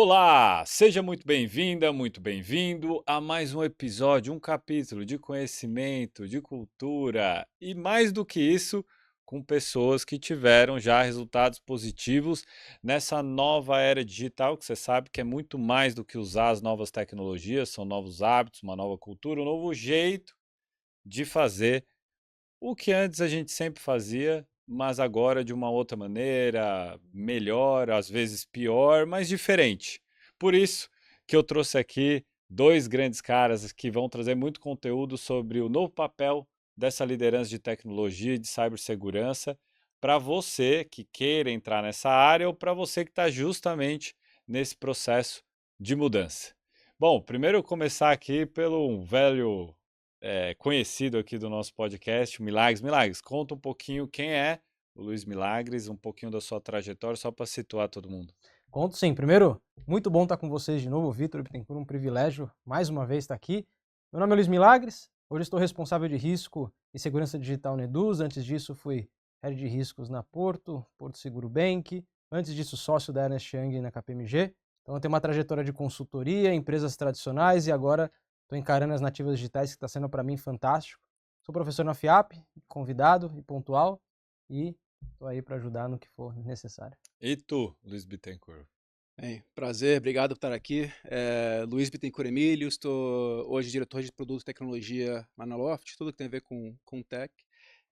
Olá, seja muito bem-vinda, muito bem-vindo a mais um episódio, um capítulo de conhecimento, de cultura e mais do que isso, com pessoas que tiveram já resultados positivos nessa nova era digital, que você sabe que é muito mais do que usar as novas tecnologias, são novos hábitos, uma nova cultura, um novo jeito de fazer o que antes a gente sempre fazia, mas agora de uma outra maneira, melhor, às vezes pior, mas diferente. Por isso que eu trouxe aqui dois grandes caras que vão trazer muito conteúdo sobre o novo papel dessa liderança de tecnologia e de cibersegurança para você que queira entrar nessa área ou para você que está justamente nesse processo de mudança. Bom, primeiro eu começar aqui pelo um velho conhecido aqui do nosso podcast, Milagres. Milagres, conta um pouquinho quem é o Luiz Milagres, um pouquinho da sua trajetória, só para situar todo mundo. Conto sim. Primeiro, muito bom estar com vocês de novo, Vitor Bittencourt, um privilégio mais uma vez estar aqui. Meu nome é Luiz Milagres, hoje estou responsável de risco e segurança digital na Eduz. Antes disso, fui head de riscos na Porto Seguro Bank. Antes disso, sócio da Ernst Young na KPMG. Então, eu tenho uma trajetória de consultoria, empresas tradicionais e agora estou encarando as nativas digitais, que está sendo para mim fantástico. Sou professor na FIAP, convidado e pontual, e estou aí para ajudar no que for necessário. E tu, Luiz Bittencourt? Bem, prazer, obrigado por estar aqui. Luiz Bittencourt Emílio, estou hoje diretor de produto e tecnologia lá na Loft, tudo que tem a ver com tech,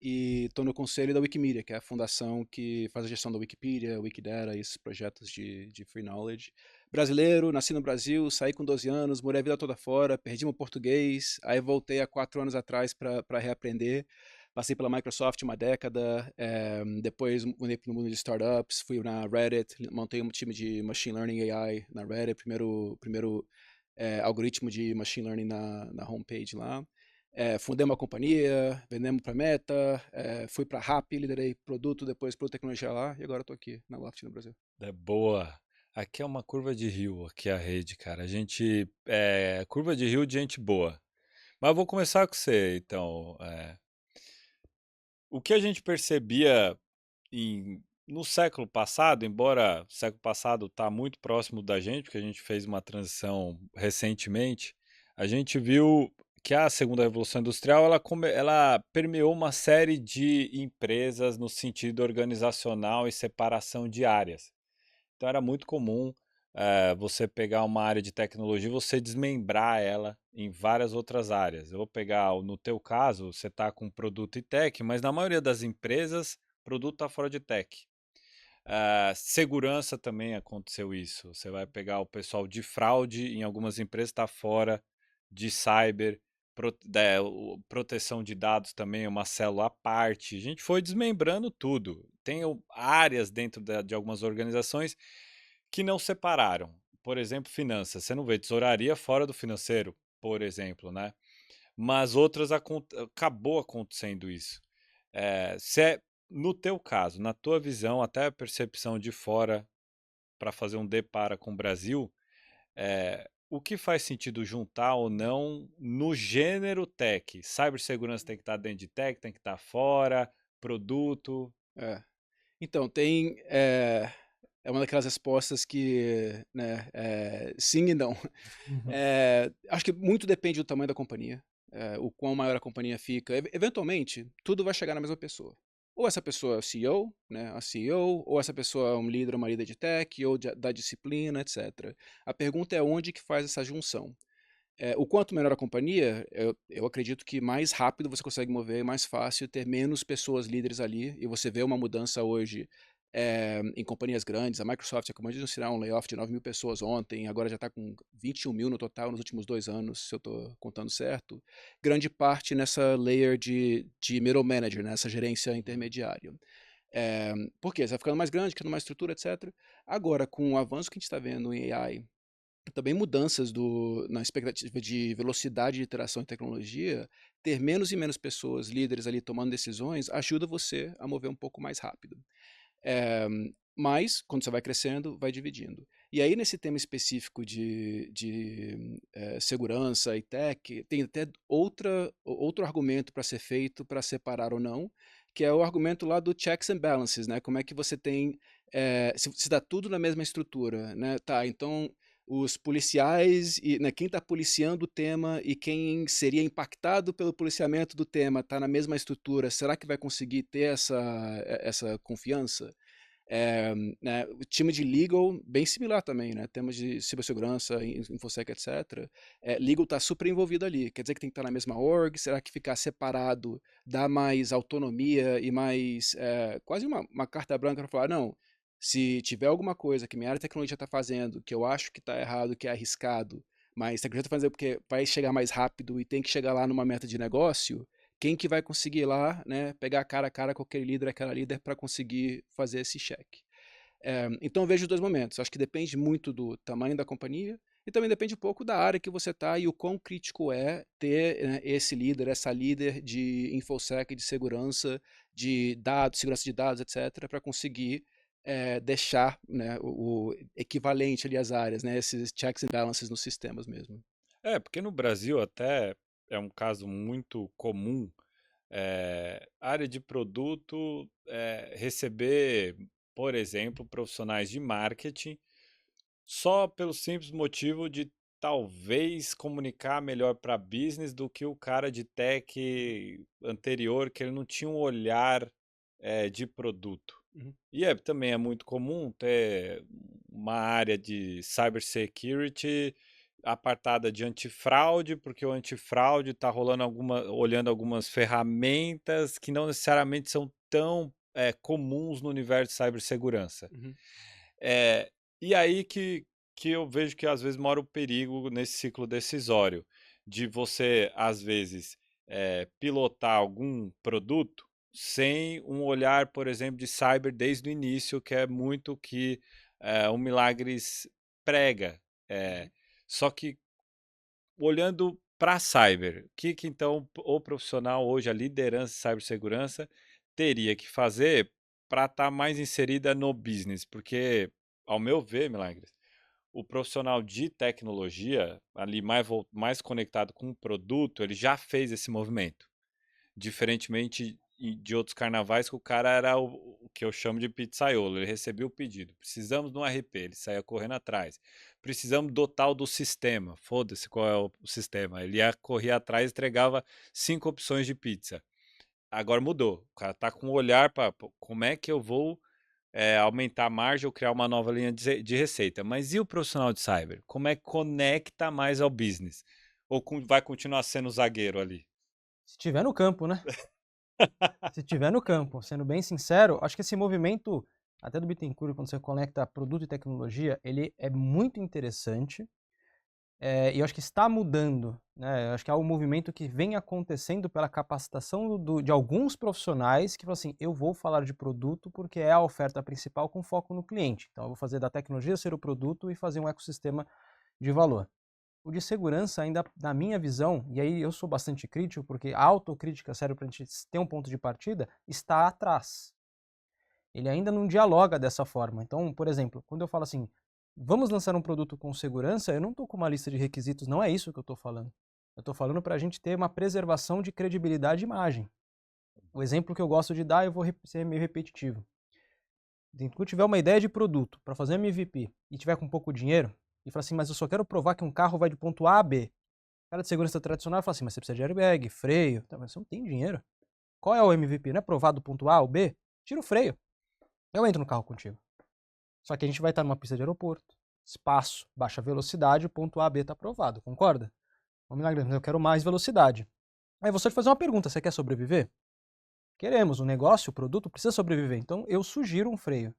e estou no conselho da Wikimedia, que é a fundação que faz a gestão da Wikipedia, Wikidata e esses projetos de free knowledge. Brasileiro, nasci no Brasil, saí com 12 anos, morei a vida toda fora, perdi meu português, aí voltei há 4 anos atrás para reaprender. Passei pela Microsoft uma década, depois mudei para o mundo de startups, fui na Reddit, montei um time de Machine Learning AI na Reddit, primeiro algoritmo de Machine Learning na homepage lá. Fundei uma companhia, vendemos para Meta, fui para Rappi, liderei produto, depois produto e tecnologia lá, e agora estou aqui na Loft no Brasil. É boa. Aqui é uma curva de rio, aqui é a rede, cara. A gente curva de rio de gente boa. Mas eu vou começar com você, então. O que a gente percebia no século passado, embora o século passado está muito próximo da gente, porque a gente fez uma transição recentemente, a gente viu que a segunda revolução industrial ela permeou uma série de empresas no sentido organizacional e separação de áreas. Então era muito comum você pegar uma área de tecnologia e você desmembrar ela em várias outras áreas. Eu vou pegar, no teu caso, você está com produto e tech, mas na maioria das empresas, produto está fora de tech. Segurança também aconteceu isso. Você vai pegar o pessoal de fraude, em algumas empresas está fora de cyber, proteção de dados também é uma célula à parte. A gente foi desmembrando tudo. Tem áreas dentro de algumas organizações que não separaram. Por exemplo, finanças. Você não vê tesouraria fora do financeiro, por exemplo, né? Mas outras acabou acontecendo isso. Se é, no teu caso, na tua visão, até a percepção de fora para fazer um depara com o Brasil, o que faz sentido juntar ou não no gênero tech? Cibersegurança tem que estar dentro de tech, tem que estar fora, produto. É. Então, é uma daquelas respostas que, né, sim e não. Uhum. Acho que muito depende do tamanho da companhia, o quão maior a companhia fica. Eventualmente, tudo vai chegar na mesma pessoa. Ou essa pessoa é o CEO, né, a CEO, ou essa pessoa é um líder, uma líder de tech, ou da disciplina, etc. A pergunta é onde que faz essa junção. O quanto menor a companhia, eu acredito que mais rápido você consegue mover, mais fácil ter menos pessoas líderes ali, e você vê uma mudança hoje em companhias grandes. A Microsoft acabou de anunciar um layoff de 9.000 pessoas ontem, agora já está com 21 mil no total nos últimos 2 anos, se eu estou contando certo. Grande parte nessa layer de middle manager, nessa gerência intermediária. Por quê? Você vai ficando mais grande, criando mais estrutura, etc. Agora, com o avanço que a gente está vendo em AI, também mudanças na expectativa de velocidade de interação em tecnologia, ter menos e menos pessoas líderes ali tomando decisões ajuda você a mover um pouco mais rápido. Eh, mas, quando você vai crescendo, vai dividindo. E aí, nesse tema específico de segurança e tech, tem até outro argumento para ser feito para separar ou não, que é o argumento lá do checks and balances, né? Como é que você tem se está tudo na mesma estrutura, né? Tá, então os policiais e né, quem está policiando o tema e quem seria impactado pelo policiamento do tema está na mesma estrutura, será que vai conseguir ter essa confiança? Né, o time de legal, bem similar também, né? Temas de cibersegurança, infosec, etc. Legal está super envolvido ali. Quer dizer que tem que estar na mesma org? Será que ficar separado dá mais autonomia e mais quase uma carta branca para falar, não, se tiver alguma coisa que minha área de tecnologia está fazendo, que eu acho que está errado, que é arriscado, mas a tecnologia está fazendo porque vai chegar mais rápido e tem que chegar lá numa meta de negócio, quem que vai conseguir lá, né, pegar cara a cara com aquele líder, aquela líder para conseguir fazer esse cheque. Então eu vejo os dois momentos. Acho que depende muito do tamanho da companhia e também depende um pouco da área que você está e o quão crítico é ter, né, esse líder, essa líder de infosec, de segurança de dados, segurança de dados, etc., para conseguir deixar, né, o equivalente ali às áreas, né, esses checks and balances nos sistemas mesmo. Porque no Brasil até é um caso muito comum, área de produto receber, por exemplo, profissionais de marketing só pelo simples motivo de talvez comunicar melhor para business do que o cara de tech anterior, que ele não tinha um olhar de produto. Uhum. E também é muito comum ter uma área de cybersecurity apartada de antifraude, porque o antifraude está olhando algumas ferramentas que não necessariamente são tão comuns no universo de cibersegurança. Uhum. E aí que eu vejo que às vezes mora o perigo nesse ciclo decisório, de você, às vezes, pilotar algum produto sem um olhar, por exemplo, de cyber desde o início, que é muito que o Milagres prega. Só que olhando para cyber, o que então o profissional hoje, a liderança de cibersegurança, teria que fazer para estar mais inserida no business? Porque, ao meu ver, Milagres, o profissional de tecnologia, ali mais conectado com o produto, ele já fez esse movimento. Diferentemente de outros carnavais, que o cara era o que eu chamo de pizzaiolo. Ele recebia o pedido. Precisamos de um RP. Ele saía correndo atrás. Precisamos dotar o do sistema. Foda-se qual é o sistema. Ele ia correr atrás e entregava 5 opções de pizza. Agora mudou. O cara tá com um olhar para como é que eu vou aumentar a margem ou criar uma nova linha de receita. Mas e o profissional de cyber? Como é que conecta mais ao business? Ou vai continuar sendo zagueiro ali? Se tiver no campo, né? Se tiver no campo, sendo bem sincero, acho que esse movimento, até do Bittencourt, quando você conecta produto e tecnologia, ele é muito interessante. E eu acho que está mudando, né? Eu acho que é um movimento que vem acontecendo pela capacitação de alguns profissionais que falam assim, eu vou falar de produto porque é a oferta principal com foco no cliente. Então eu vou fazer da tecnologia ser o produto e fazer um ecossistema de valor. O de segurança ainda, na minha visão, e aí eu sou bastante crítico, porque a autocrítica serve para a gente ter um ponto de partida, está atrás. Ele ainda não dialoga dessa forma. Então, por exemplo, quando eu falo assim, vamos lançar um produto com segurança, eu não estou com uma lista de requisitos, não é isso que eu estou falando. Eu estou falando para a gente ter uma preservação de credibilidade e imagem. O exemplo que eu gosto de dar, eu vou ser meio repetitivo. Quando tiver uma ideia de produto para fazer MVP e tiver com pouco dinheiro, e falar assim, mas eu só quero provar que um carro vai de ponto A a B. O cara de segurança tradicional fala assim, mas você precisa de airbag, freio, tá, mas você não tem dinheiro. Qual é o MVP? Não é provar do ponto A ao B? Tira o freio. Eu entro no carro contigo. Só que a gente vai estar numa pista de aeroporto, espaço, baixa velocidade, o ponto A a B está aprovado, concorda? Ô Milagre, eu quero mais velocidade. Aí você vai fazer uma pergunta, você quer sobreviver? Queremos, o negócio, o produto precisa sobreviver, então eu sugiro um freio.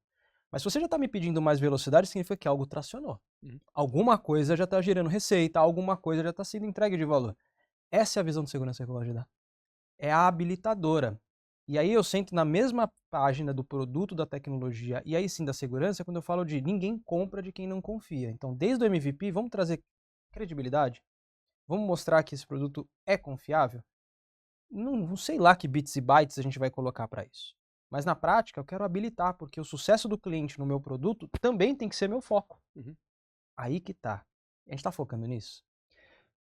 Mas se você já está me pedindo mais velocidade, significa que algo tracionou. Alguma coisa já está gerando receita, alguma coisa já está sendo entregue de valor. Essa é a visão de segurança que eu gosto de dar. É a habilitadora. E aí eu sento na mesma página do produto, da tecnologia e aí sim da segurança, quando eu falo de ninguém compra de quem não confia. Então, desde o MVP, vamos trazer credibilidade? Vamos mostrar que esse produto é confiável? Não sei lá que bits e bytes a gente vai colocar para isso. Mas na prática eu quero habilitar, porque o sucesso do cliente no meu produto também tem que ser meu foco. Aí que tá. A gente está focando nisso?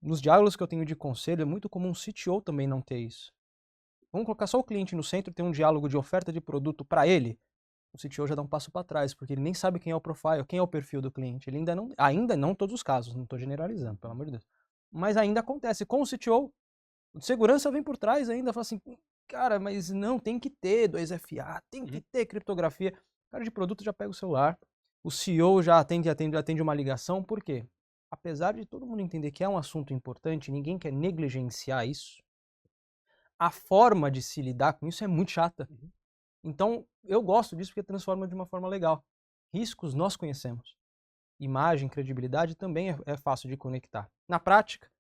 Nos diálogos que eu tenho de conselho, é muito comum um CTO também não ter isso. Vamos colocar só o cliente no centro e ter um diálogo de oferta de produto para ele? o CTO já dá um passo para trás, porque ele nem sabe quem é o profile, quem é o perfil do cliente. Ele ainda não todos os casos, não estou generalizando, pelo amor de Deus. Mas ainda acontece. Com o CTO, o de segurança vem por trás ainda, fala assim, cara, mas não, tem que ter 2FA, tem que ter criptografia. O cara de produto já pega o celular, o CEO já atende uma ligação, por quê? Apesar de todo mundo entender que é um assunto importante, ninguém quer negligenciar isso, a forma de se lidar com isso é muito chata. Então, eu gosto disso porque transforma de uma forma legal. Riscos nós conhecemos. Imagem, credibilidade também é fácil de conectar. Na prática,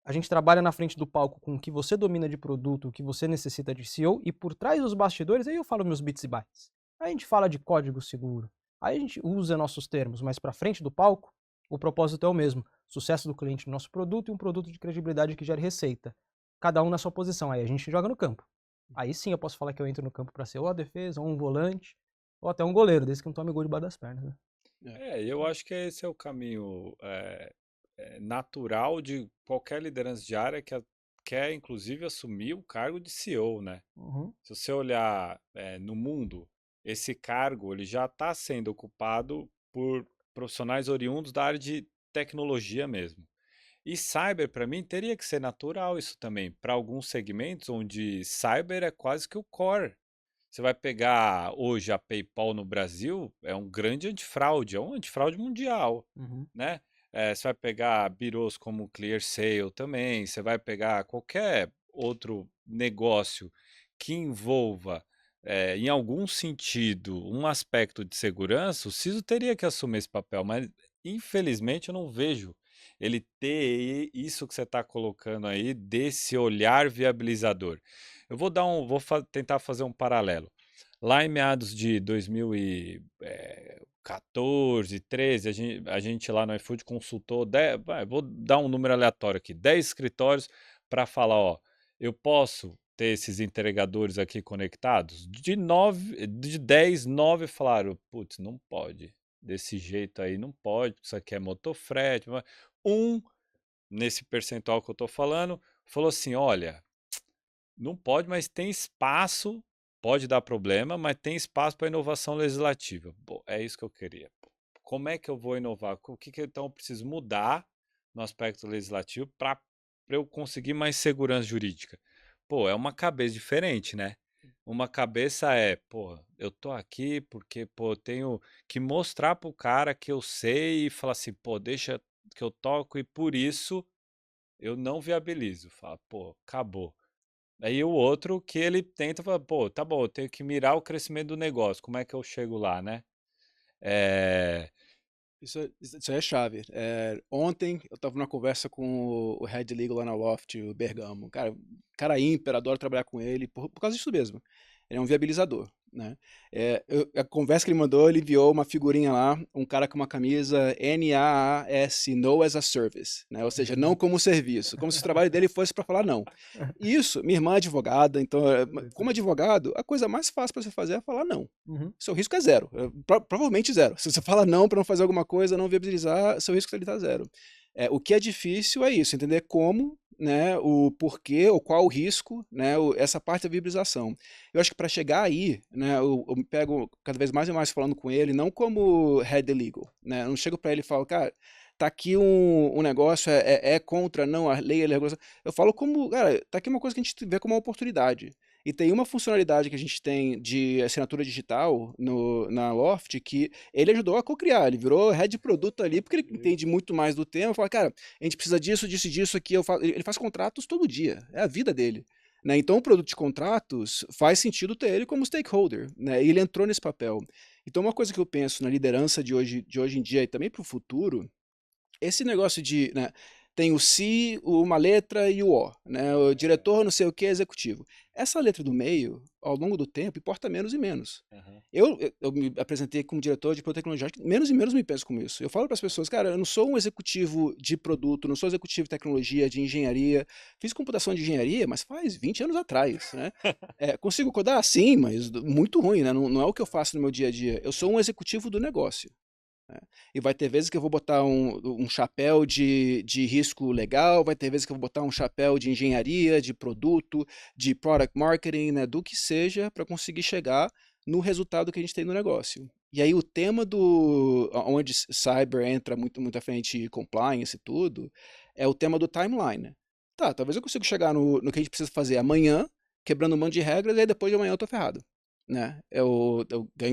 a gente trabalha na frente do palco com o que você domina de produto, o que você necessita de SEO, e por trás dos bastidores, aí eu falo meus bits e bytes. Aí a gente fala de código seguro, aí a gente usa nossos termos, mas para frente do palco, o propósito é o mesmo. Sucesso do cliente no nosso produto e um produto de credibilidade que gere receita. Cada um na sua posição, aí a gente joga no campo. Aí sim eu posso falar que eu entro no campo para ser ou a defesa, ou um volante, ou até um goleiro, desde que não tome gol debaixo das pernas. Né? Eu acho que esse é o caminho natural de qualquer liderança de área que quer, inclusive, assumir o cargo de CEO, né? Se você olhar no mundo, esse cargo ele já está sendo ocupado por profissionais oriundos da área de tecnologia mesmo. E cyber, para mim, teria que ser natural isso também, para alguns segmentos onde cyber é quase que o core. Você vai pegar hoje a PayPal no Brasil, é um grande antifraude, é um antifraude mundial, né? Você vai pegar birôs como ClearSale também, você vai pegar qualquer outro negócio que envolva, em algum sentido, um aspecto de segurança, o CISO teria que assumir esse papel, mas infelizmente eu não vejo ele ter isso que você está colocando aí, desse olhar viabilizador. Eu vou tentar fazer um paralelo. Lá em meados de 2014, 13, a gente lá no iFood consultou, vou dar um número aleatório aqui, 10 escritórios para falar, ó, eu posso ter esses entregadores aqui conectados? De 10, 9 falaram, putz, não pode. Desse jeito aí não pode, isso aqui é motofrete. Nesse percentual que eu estou falando, falou assim, olha, não pode, mas tem espaço, pode dar problema, mas tem espaço para inovação legislativa. Pô, é isso que eu queria. Como é que eu vou inovar? O que então eu preciso mudar no aspecto legislativo para eu conseguir mais segurança jurídica? Pô, é uma cabeça diferente, né? Uma cabeça pô, eu tô aqui porque, pô, eu tenho que mostrar pro cara que eu sei e falar assim, pô, deixa que eu toco e por isso eu não viabilizo. Fala, pô, acabou. Aí o outro que ele tenta falar, pô, tá bom, eu tenho que mirar o crescimento do negócio, como é que eu chego lá, né? É... Isso é chave. Ontem eu estava numa conversa com o Head Legal lá na Loft, o Bergamo. Cara ímpar, adoro trabalhar com ele por causa disso mesmo. Ele é um viabilizador, né? A conversa que ele mandou, ele enviou uma figurinha lá, um cara com uma camisa NAAS, No as a Service, né? Ou seja, não como serviço, como se o trabalho dele fosse para falar não. Isso, minha irmã é advogada, então, como advogado, a coisa mais fácil para você fazer é falar não. Seu risco é zero, provavelmente zero. Se você fala não para não fazer alguma coisa, não viabilizar, seu risco está zero. O que é difícil é isso, entender como, né, o porquê ou qual o risco, né, essa parte da viabilização. Eu acho que para chegar aí, né, eu me pego cada vez mais e mais falando com ele, não como head legal, né, eu não chego para ele e falo, cara, tá aqui um negócio, é contra, não, a lei é regulamentação. Eu falo como, cara, tá aqui uma coisa que a gente vê como uma oportunidade. E tem uma funcionalidade que a gente tem de assinatura digital na Loft que ele ajudou a co-criar, ele virou head de produto ali, porque ele entende muito mais do tema, fala, cara, a gente precisa disso, disso e disso aqui, ele faz contratos todo dia, é a vida dele. Né? Então o produto de contratos faz sentido ter ele como stakeholder, né? E ele entrou nesse papel. Então uma coisa que eu penso na liderança de hoje em dia e também para o futuro, esse negócio de, né, tem o C, uma letra e o O, né, o diretor não sei o que, executivo. Essa letra do meio, ao longo do tempo, importa menos e menos. Eu me apresentei como diretor de tecnologia, menos e menos me penso como isso. Eu falo para as pessoas, cara, eu não sou um executivo de produto, não sou executivo de tecnologia, de engenharia. Fiz computação de engenharia, mas faz 20 anos atrás, né? Consigo codar? Sim, mas muito ruim, né? Não é o que eu faço no meu dia a dia. Eu sou um executivo do negócio. E vai ter vezes que eu vou botar um chapéu de risco legal, vai ter vezes que eu vou botar um chapéu de engenharia, de produto, de product marketing, né, do que seja, para conseguir chegar no resultado que a gente tem no negócio. E aí o tema onde cyber entra muito à frente e compliance e tudo, é o tema do timeline. Tá, talvez eu consiga chegar no que a gente precisa fazer amanhã, quebrando um monte de regras, e aí depois de amanhã eu tô ferrado. Né?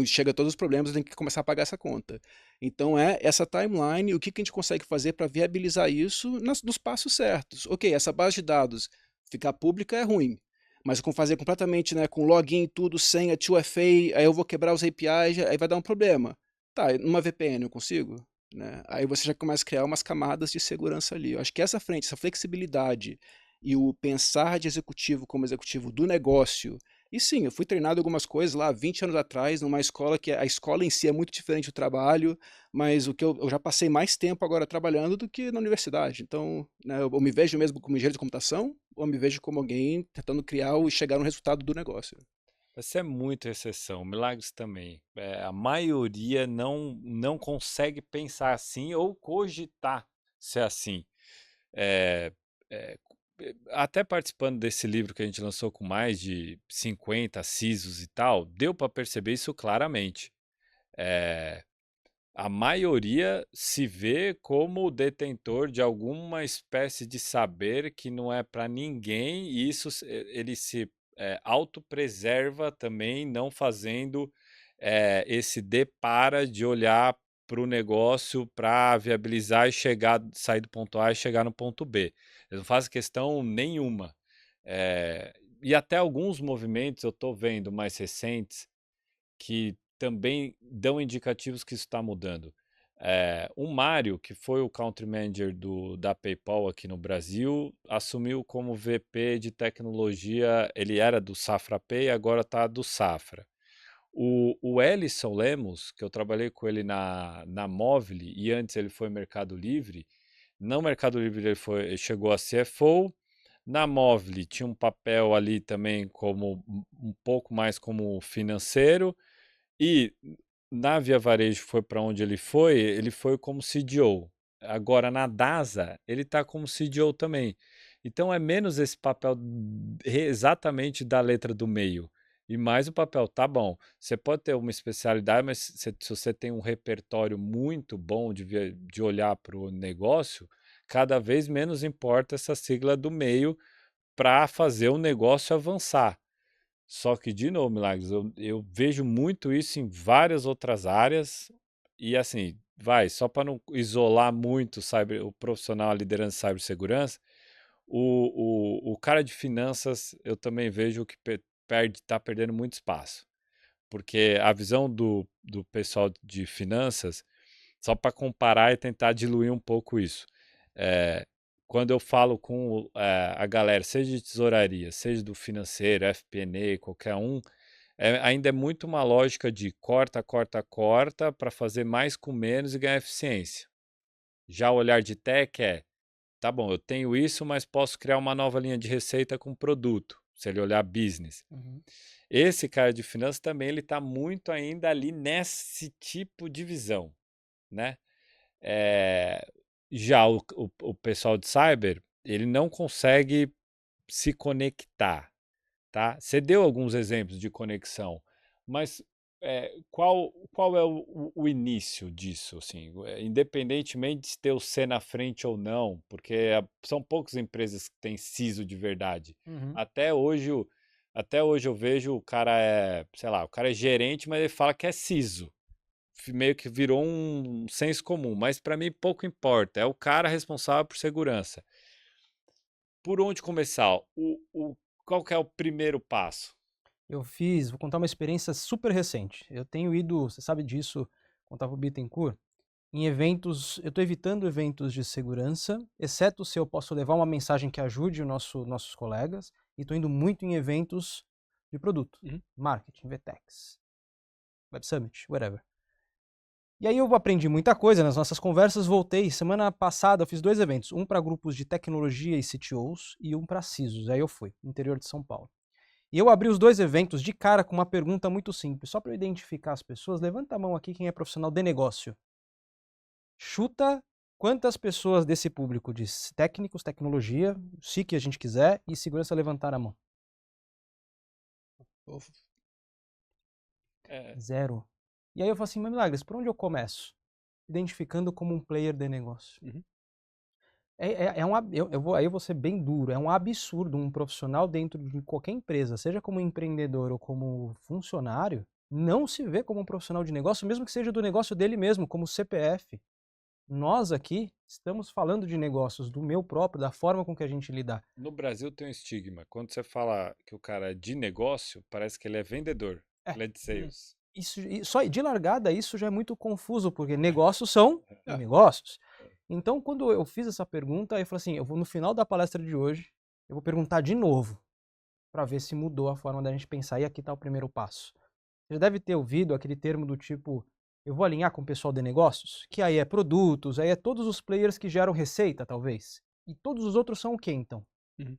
Chega a todos os problemas, eu tenho que começar a pagar essa conta. Então é essa timeline, o que a gente consegue fazer para viabilizar isso nos passos certos. Ok, essa base de dados ficar pública é ruim, mas com fazer completamente, né, com login, tudo, senha, 2FA, aí eu vou quebrar os APIs, aí vai dar um problema. Tá, numa VPN eu consigo? Né? Aí você já começa a criar umas camadas de segurança ali. Eu acho que essa frente, essa flexibilidade e o pensar de executivo como executivo do negócio. E sim, eu fui treinado algumas coisas lá 20 anos atrás, numa escola que a escola em si é muito diferente do trabalho, mas o que eu já passei mais tempo agora trabalhando do que na universidade. Então, né, eu me vejo mesmo como engenheiro de computação, ou me vejo como alguém tentando criar e chegar no resultado do negócio. Essa é muito exceção, milagres também. A maioria não consegue pensar assim ou cogitar ser assim. É, é, até participando desse livro que a gente lançou com mais de 50 CISOs e tal, deu para perceber isso claramente. É, a maioria se vê como detentor de alguma espécie de saber que não é para ninguém, e isso ele se autopreserva também, não fazendo esse depara de olhar para o negócio para viabilizar e sair do ponto A e chegar no ponto B. Eles não fazem questão nenhuma. E até alguns movimentos eu estou vendo mais recentes que também dão indicativos que isso está mudando. O Mário, que foi o country manager da PayPal aqui no Brasil, assumiu como VP de tecnologia. Ele era do Safra Pay, agora está do Safra. O Ellison Lemos, que eu trabalhei com ele na Movile e antes ele foi Mercado Livre. No Mercado Livre ele chegou a CFO. Na Movile tinha um papel ali também como um pouco mais como financeiro. E na Via Varejo foi para onde ele foi como CDO. Agora na DASA, ele está como CDO também. Então é menos esse papel exatamente da letra do meio. E mais o papel, tá bom. Você pode ter uma especialidade, mas se você tem um repertório muito bom de olhar para o negócio, cada vez menos importa essa sigla do meio para fazer o negócio avançar. Só que, de novo, Milagres, eu vejo muito isso em várias outras áreas. E assim, só para não isolar muito o profissional, a liderança de cibersegurança, o cara de finanças eu também vejo que está perdendo muito espaço. Porque a visão do pessoal de finanças, só para comparar e tentar diluir um pouco isso. É, quando eu falo com a galera, seja de tesouraria, seja do financeiro, FP&A, qualquer um, ainda é muito uma lógica de corta, corta, corta para fazer mais com menos e ganhar eficiência. Já o olhar de tech tá bom, eu tenho isso, mas posso criar uma nova linha de receita com produto, se ele olhar business. Uhum. Esse cara de finanças também ele está muito ainda ali nesse tipo de visão, né? É, já o pessoal de cyber, ele não consegue se conectar, tá? Você deu alguns exemplos de conexão, mas qual é o início disso, assim, independentemente de ter o C na frente ou não, porque são poucas empresas que têm CISO de verdade. Uhum. Até hoje, até hoje eu vejo o cara sei lá, o cara é gerente, mas ele fala que é CISO. Meio que virou um senso comum, mas para mim pouco importa. É o cara responsável por segurança. Por onde começar? Qual que é o primeiro passo? Vou contar uma experiência super recente. Eu tenho ido, você sabe disso, contar para o Bittencourt, em eventos, eu estou evitando eventos de segurança, exceto se eu posso levar uma mensagem que ajude nossos colegas, e estou indo muito em eventos de produto, marketing, VTEX, Web Summit, whatever. E aí eu aprendi muita coisa nas nossas conversas, voltei. Semana passada eu fiz 2 eventos, um para grupos de tecnologia e CTOs e um para CISOs. Aí eu fui, no interior de São Paulo. E eu abri os 2 eventos de cara com uma pergunta muito simples, só para eu identificar as pessoas. Levanta a mão aqui quem é profissional de negócio. Chuta quantas pessoas desse público de técnicos, tecnologia, se que a gente quiser, e segurança levantaram a mão. É, Zero. E aí eu falo assim, mas Milagres, por onde eu começo? Identificando como um player de negócio. Uhum. Aí eu vou ser bem duro, é um absurdo um profissional dentro de qualquer empresa, seja como empreendedor ou como funcionário, não se vê como um profissional de negócio, mesmo que seja do negócio dele mesmo, como CPF. Nós aqui estamos falando de negócios, do meu próprio, da forma com que a gente lidar. no Brasil tem um estigma. Quando você fala que o cara é de negócio, parece que ele é vendedor, É, ele é de sales. só de largada isso já é muito confuso, porque negócios são É. negócios. Então, quando eu fiz essa pergunta, eu falei assim, eu vou no final da palestra de hoje, eu vou perguntar de novo, para ver se mudou a forma da gente pensar, e aqui está o primeiro passo. Você já deve ter ouvido aquele termo do tipo, eu vou alinhar com o pessoal de negócios, que aí é produtos, aí é todos os players que geram receita, talvez. E todos os outros são o quê, então? Uhum.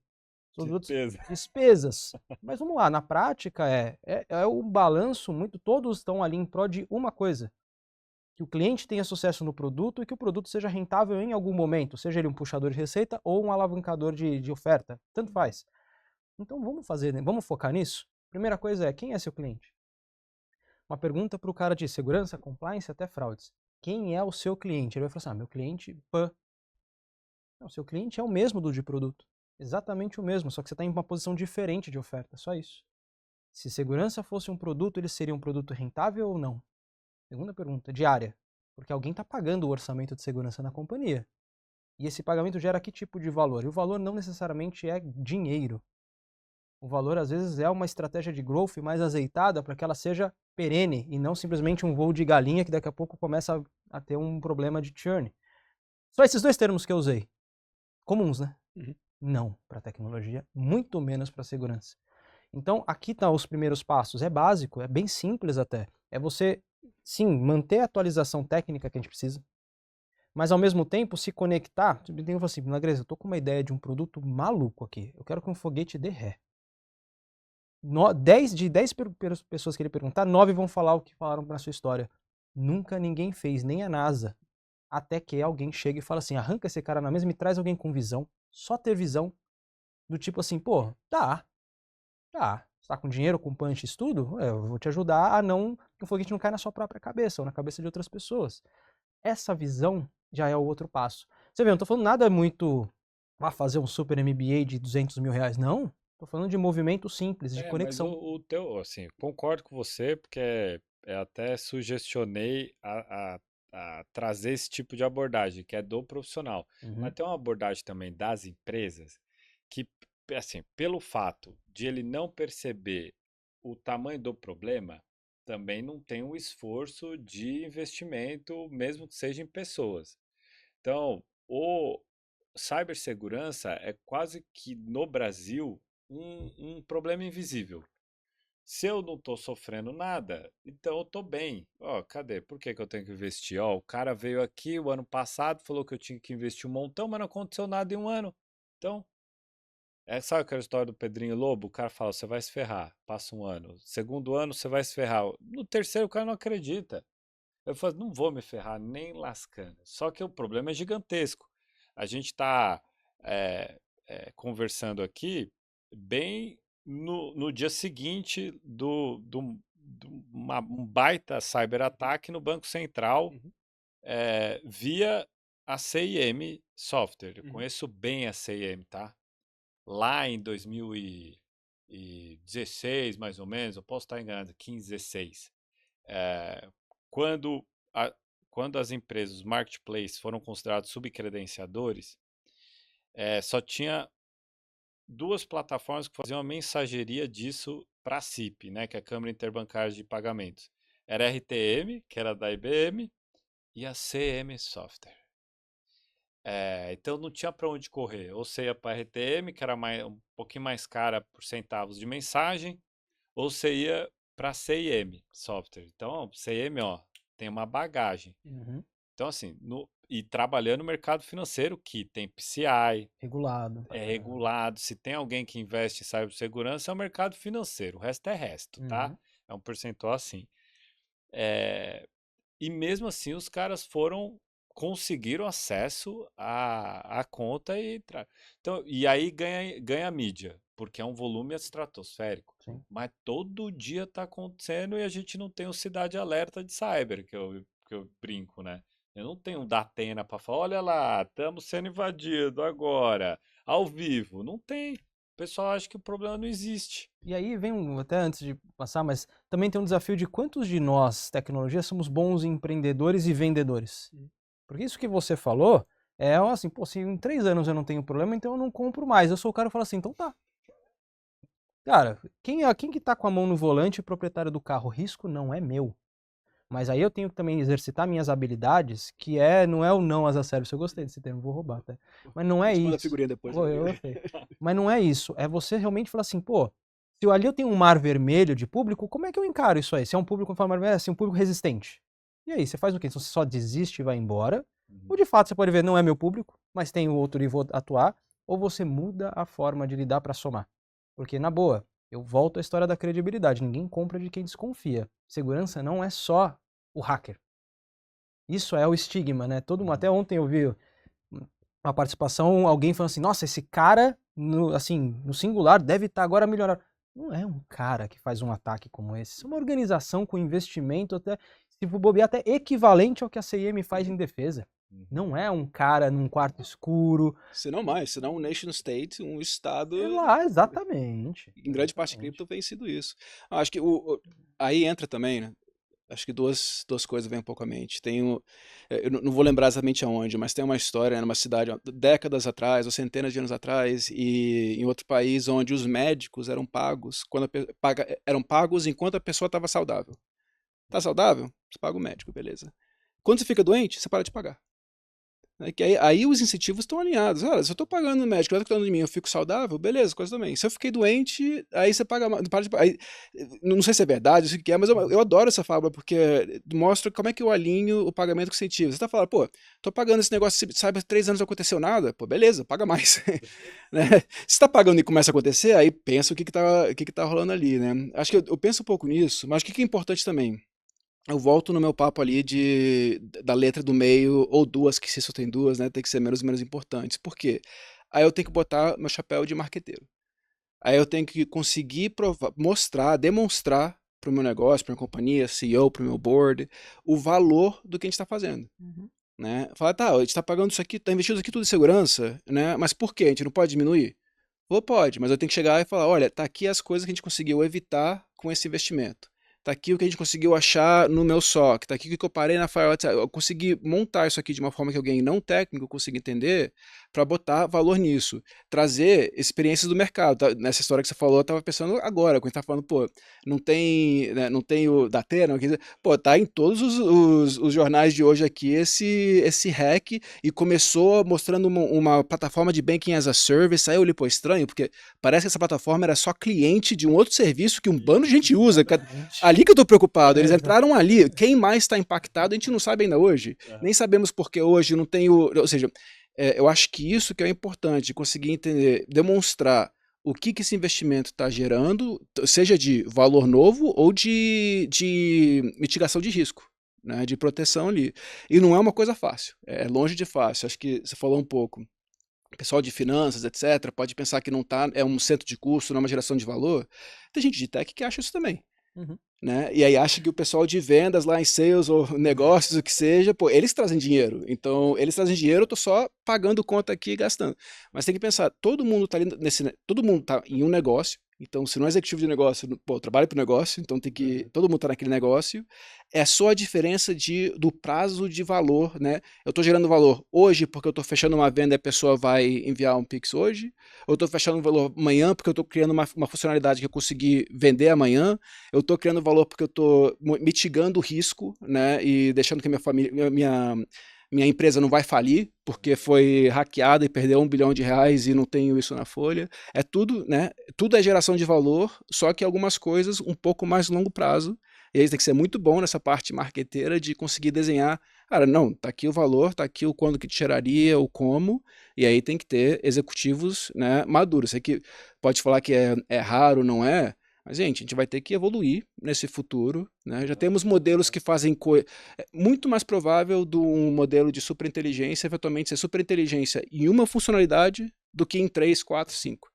Todos os outros, Despesa. despesas. Mas vamos lá, na prática é o balanço muito, todos estão ali em prol de uma coisa, que o cliente tenha sucesso no produto e que o produto seja rentável em algum momento, seja ele um puxador de receita ou um alavancador de oferta, tanto faz. Então vamos fazer, né? Vamos focar nisso? Primeira coisa é, quem é seu cliente? Uma pergunta para o cara de segurança, compliance, até fraudes. Quem é o seu cliente? Ele vai falar assim, meu cliente, pã. Não, seu cliente é o mesmo do de produto. Exatamente o mesmo, só que você está em uma posição diferente de oferta, só isso. Se segurança fosse um produto, ele seria um produto rentável ou não? Segunda pergunta, diária. Porque alguém está pagando o orçamento de segurança na companhia. E esse pagamento gera que tipo de valor? E o valor não necessariamente é dinheiro. O valor, às vezes, é uma estratégia de growth mais azeitada para que ela seja perene e não simplesmente um voo de galinha que daqui a pouco começa a ter um problema de churn. Só esses dois termos que eu usei. Comuns, né? Uhum. Não para tecnologia, muito menos para segurança. Então, aqui estão os primeiros passos. É básico, é bem simples até. É você, sim, manter a atualização técnica que a gente precisa, mas ao mesmo tempo se conectar. Tem que falar assim, Milagres, eu tô com uma ideia de um produto maluco aqui. Eu quero que um foguete dê ré. 10 pessoas que ele perguntar, 9 vão falar o que falaram na sua história. Nunca ninguém fez, nem a NASA. Até que alguém chega e fala assim, arranca esse cara na mesa e me traz alguém com visão. Só ter visão. Do tipo assim, pô, tá. Você tá com dinheiro, com punch, isso tudo? Eu vou te ajudar a não... que o foguete não cai na sua própria cabeça ou na cabeça de outras pessoas. Essa visão já é o outro passo. Você vê, eu não tô falando nada muito... fazer um super MBA de 200 mil reais. Não. Tô falando de movimento simples, de Mas conexão. o teu, assim, concordo com você, porque até sugestionei a trazer esse tipo de abordagem, que é do profissional. Mas Uhum. tem uma abordagem também das empresas que, assim, pelo fato de ele não perceber o tamanho do problema, também não tem um esforço de investimento, mesmo que seja em pessoas. Então, o cibersegurança é quase que no Brasil um problema invisível. Se eu não estou sofrendo nada, então eu estou bem. Ó, cadê? Por que que eu tenho que investir? Ó, o cara veio aqui o ano passado, falou que eu tinha que investir um montão, mas não aconteceu nada em um ano. Então, sabe aquela história do Pedrinho Lobo? O cara fala, você vai se ferrar. Passa um ano. Segundo ano, você vai se ferrar. No terceiro, o cara não acredita. Eu falo, não vou me ferrar nem lascando. Só que o problema é gigantesco. A gente está conversando aqui bem no dia seguinte um baita cyberataque no Banco Central Uhum. via a CIM Software. Eu Uhum. conheço bem a CIM, tá? Lá em 2016, mais ou menos, eu posso estar enganado, 15, 16. É, quando, a- quando as empresas, os marketplaces, foram considerados subcredenciadores, só tinha duas plataformas que faziam a mensageria disso para a CIP, né, que é a Câmara Interbancária de Pagamentos. Era a RTM, que era da IBM, e a CM Software. Então não tinha para onde correr. Ou você ia para a RTM, que era um pouquinho mais cara por centavos de mensagem, ou você ia para a CIM Software. Então, CIM, ó, tem uma bagagem. Uhum. Então, assim, e trabalhando no mercado financeiro, que tem PCI, Regulado pra é caramba. regulado. Se tem alguém que investe em cibersegurança, é o mercado financeiro. O resto é resto, tá? Uhum. É um percentual assim. É, e mesmo assim, os caras foram conseguiram acesso à conta então, e aí ganha mídia, porque é um volume estratosférico. Sim. Mas todo dia está acontecendo e a gente não tem o Cidade Alerta de Cyber, que eu brinco, né? Eu não tenho um Datena para falar, olha lá, estamos sendo invadidos agora, ao vivo. Não tem. O pessoal acha que o problema não existe. E aí vem até antes de passar, mas também tem um desafio de quantos de nós, tecnologia, somos bons empreendedores e vendedores. Porque isso que você falou é assim, pô, se em 3 anos eu não tenho problema, então eu não compro mais. Eu sou o cara que fala assim, então tá. Cara, quem que tá com a mão no volante, o proprietário do carro? O risco não é meu. Mas aí eu tenho que também exercitar minhas habilidades, não é o não as a service. Eu gostei desse termo, vou roubar, tá? Mas não é Te manda a isso. figurinha depois. Pô, eu gostei. Mas não é isso. É você realmente falar assim, pô, se ali eu tenho um mar vermelho de público, como é que eu encaro isso aí? Se é um público, mar vermelho, assim, um público resistente. E aí, você faz o quê? Então você só desiste e vai embora. Ou de fato você pode ver, não é meu público, mas tem o outro e vou atuar. Ou você muda a forma de lidar para somar. Porque, na boa, eu volto à história da credibilidade. Ninguém compra de quem desconfia. Segurança não é só o hacker. Isso é o estigma, né? Até ontem eu vi uma participação, alguém falando assim, nossa, esse cara, no singular, deve estar agora milionário. Não é um cara que faz um ataque como esse. É uma organização com investimento, até, se for bobear, até equivalente ao que a CIM faz em defesa. Não é um cara num quarto escuro. Se não mais, senão um nation state, um estado... É lá, exatamente. Em grande parte, cripto tem sido isso. Acho que aí entra também, né? Acho que duas coisas vêm um pouco à mente. Eu não vou lembrar exatamente aonde, mas tem uma história numa cidade décadas atrás, ou centenas de anos atrás, e em outro país onde os médicos eram pagos eram pagos enquanto a pessoa estava saudável. Tá saudável? Você paga o médico, beleza. Quando você fica doente, você para de pagar. Que aí os incentivos estão alinhados. Olha, se eu estou pagando no médico, ele está cuidando de mim, eu fico saudável, beleza, coisa também. Se eu fiquei doente, aí você paga mais. Não sei se é verdade, o que é, mas eu adoro essa fábula, porque mostra como é que eu alinho o pagamento com o incentivo. Você está falando, pô, tô pagando esse negócio, sabe, 3 anos não aconteceu nada, pô, beleza, paga mais. Né? Se está pagando e começa a acontecer, aí pensa o que tá rolando ali, né? Acho que eu penso um pouco nisso, mas o que é importante também? Eu volto no meu papo ali da letra do meio, ou duas, que se só tem duas, né? Tem que ser menos importantes. Por quê? Aí eu tenho que botar meu chapéu de marqueteiro. Aí eu tenho que conseguir demonstrar para o meu negócio, para minha companhia, CEO, para o meu board, o valor do que a gente está fazendo. Né? Falar, tá, a gente está pagando isso aqui, está investindo isso aqui tudo em segurança, né? Mas por quê? A gente não pode diminuir? Ou pode, mas eu tenho que chegar e falar, olha, tá aqui as coisas que a gente conseguiu evitar com esse investimento. Tá aqui o que a gente conseguiu achar no meu SOC, tá aqui o que eu parei na firewall, eu consegui montar isso aqui de uma forma que alguém não técnico consiga entender, para botar valor nisso, trazer experiências do mercado. Tá? Nessa história que você falou, eu estava pensando agora, quando a gente tá falando, pô, não tem o Datena, pô, tá em todos os jornais de hoje aqui esse hack, e começou mostrando uma plataforma de Banking as a Service. Aí eu olhei, pô, estranho, porque parece que essa plataforma era só cliente de um outro serviço que um bando de gente usa. Ali que eu tô preocupado, eles entraram ali. Quem mais está impactado, a gente não sabe ainda hoje. Nem sabemos porque hoje não tem ou seja, eu acho que isso que é importante, conseguir entender, demonstrar o que esse investimento está gerando, seja de valor novo ou de mitigação de risco, né, de proteção ali. E não é uma coisa fácil, é longe de fácil. Acho que você falou um pouco. O pessoal de finanças, etc., pode pensar que não é um centro de custo, não é uma geração de valor. Tem gente de tech que acha isso também. Né? E aí acha que o pessoal de vendas lá em sales ou negócios, o que seja, pô, eles trazem dinheiro. Então, eles trazem dinheiro, eu tô só pagando conta aqui e gastando. Mas tem que pensar, todo mundo tá ali todo mundo tá em um negócio. Então, se não é executivo de negócio, pô, eu trabalho pro negócio, então todo mundo tá naquele negócio. É só a diferença do prazo de valor, né? Eu tô gerando valor hoje porque eu tô fechando uma venda e a pessoa vai enviar um Pix hoje. Eu tô fechando um valor amanhã porque eu tô criando uma funcionalidade que eu consegui vender amanhã. Eu tô criando valor porque eu tô mitigando o risco, né? E deixando que minha empresa não vai falir porque foi hackeada e perdeu R$1 bilhão e não tenho isso na folha. É tudo, né? Tudo é geração de valor, só que algumas coisas um pouco mais longo prazo. E aí tem que ser muito bom nessa parte marqueteira de conseguir desenhar. Cara, não, tá aqui o valor, tá aqui o quando que te geraria, o como, e aí tem que ter executivos, né, maduros. Sei que pode falar que é raro, não é, Mas, gente, a gente vai ter que evoluir nesse futuro, né? Já temos modelos que fazem coisa. É muito mais provável de um modelo de superinteligência eventualmente ser superinteligência em uma funcionalidade do que em 3, 4, 5.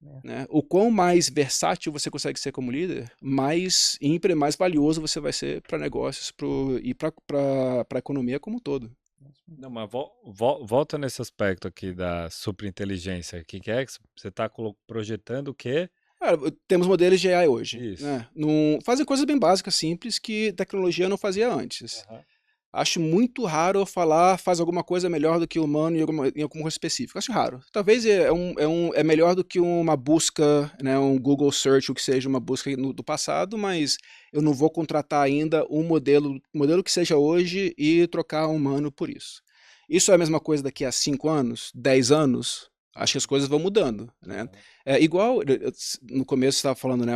É. Né? O quão mais versátil você consegue ser como líder, mais mais valioso você vai ser para negócios e para a economia como um todo. Não, mas volta nesse aspecto aqui da superinteligência. O que é que você está projetando o quê? Cara, temos modelos de AI hoje, Isso. né? Fazem coisas bem básicas, simples, que tecnologia não fazia antes. Aham. Acho muito raro eu falar faz alguma coisa melhor do que o humano em alguma coisa específica. Acho raro. Talvez é melhor do que uma busca, né, um Google Search, o que seja uma busca do passado, mas eu não vou contratar ainda um modelo que seja hoje e trocar um humano por isso. Isso é a mesma coisa daqui a 5 anos, 10 anos? Acho que as coisas vão mudando, né? Aham. É igual, no começo você estava falando, né?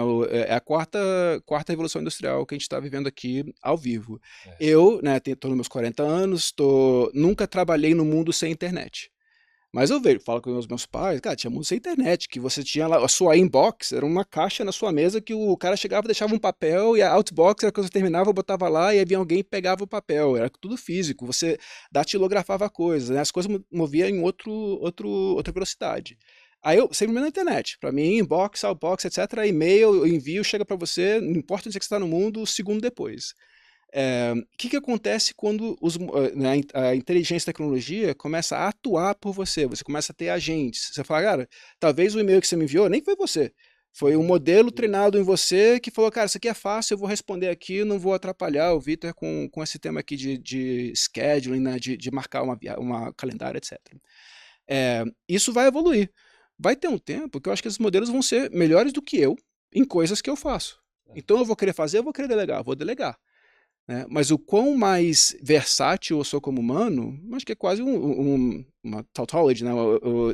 É a quarta revolução industrial que a gente está vivendo aqui ao vivo. É. Eu, né, tô nos meus 40 anos, nunca trabalhei no mundo sem internet. Mas eu vejo, falo com os meus pais, cara, tinha mundo sem internet, que você tinha lá, a sua inbox era uma caixa na sua mesa que o cara chegava, deixava um papel, e a outbox era quando você terminava, botava lá, e aí vinha alguém e pegava o papel, era tudo físico, você datilografava coisas, né, as coisas moviam em outra velocidade. Aí eu sempre na internet, para mim, inbox, outbox, etc, e-mail, envio, chega para você, não importa onde você está no mundo, um segundo depois. O que acontece quando né, a inteligência e a tecnologia começa a atuar por você? Você começa a ter agentes. Você fala, cara, talvez o e-mail que você me enviou nem foi você. Foi um modelo treinado em você que falou, cara, isso aqui é fácil, eu vou responder aqui, não vou atrapalhar o Vitor com esse tema aqui de scheduling, né, de marcar uma calendário, etc. Isso vai evoluir. Vai ter um tempo que eu acho que esses modelos vão ser melhores do que eu em coisas que eu faço. Então eu vou querer fazer, eu vou querer delegar, eu vou delegar. Né? Mas o quão mais versátil eu sou como humano, acho que é quase uma tautology, né?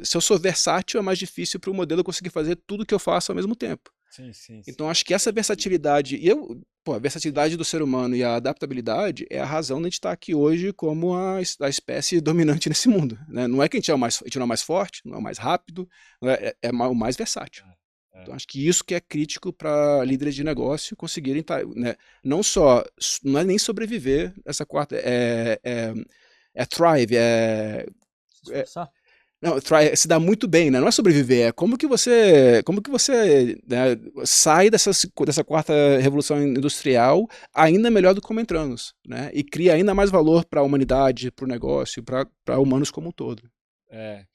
Se eu sou versátil, é mais difícil para o modelo conseguir fazer tudo que eu faço ao mesmo tempo. Sim, sim, sim. Então acho que essa versatilidade, a versatilidade do ser humano e a adaptabilidade é a razão de a gente estar aqui hoje como a espécie dominante nesse mundo. Né? Não é que a gente, a gente não é o mais forte, não é o mais rápido, é o mais versátil. Então, acho que isso que é crítico para líderes de negócio conseguirem né, não é nem sobreviver essa quarta, thrive, Se esforçar. não, se dá muito bem, né? Não é sobreviver, é como que você né, sai dessa quarta revolução industrial ainda melhor do que como entramos, né? E cria ainda mais valor para a humanidade, para o negócio, para humanos como um todo. É,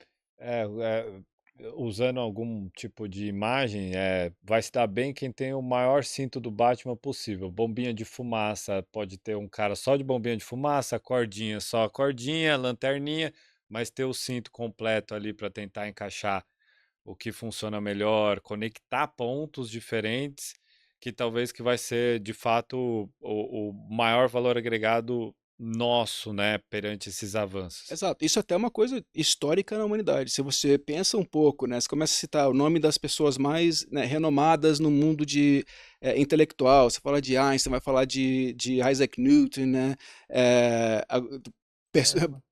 usando algum tipo de imagem, vai se dar bem quem tem o maior cinto do Batman possível. Bombinha de fumaça, pode ter um cara só de bombinha de fumaça, cordinha só cordinha, lanterninha, mas ter o cinto completo ali para tentar encaixar o que funciona melhor, conectar pontos diferentes, que talvez que vai ser de fato o maior valor agregado nosso, né, perante esses avanços. Exato. Isso até é uma coisa histórica na humanidade. Se você pensa um pouco, né, você começa a citar o nome das pessoas mais, né, renomadas no mundo intelectual. Você fala de Einstein, vai falar de Isaac Newton, né? É, a- Tesla.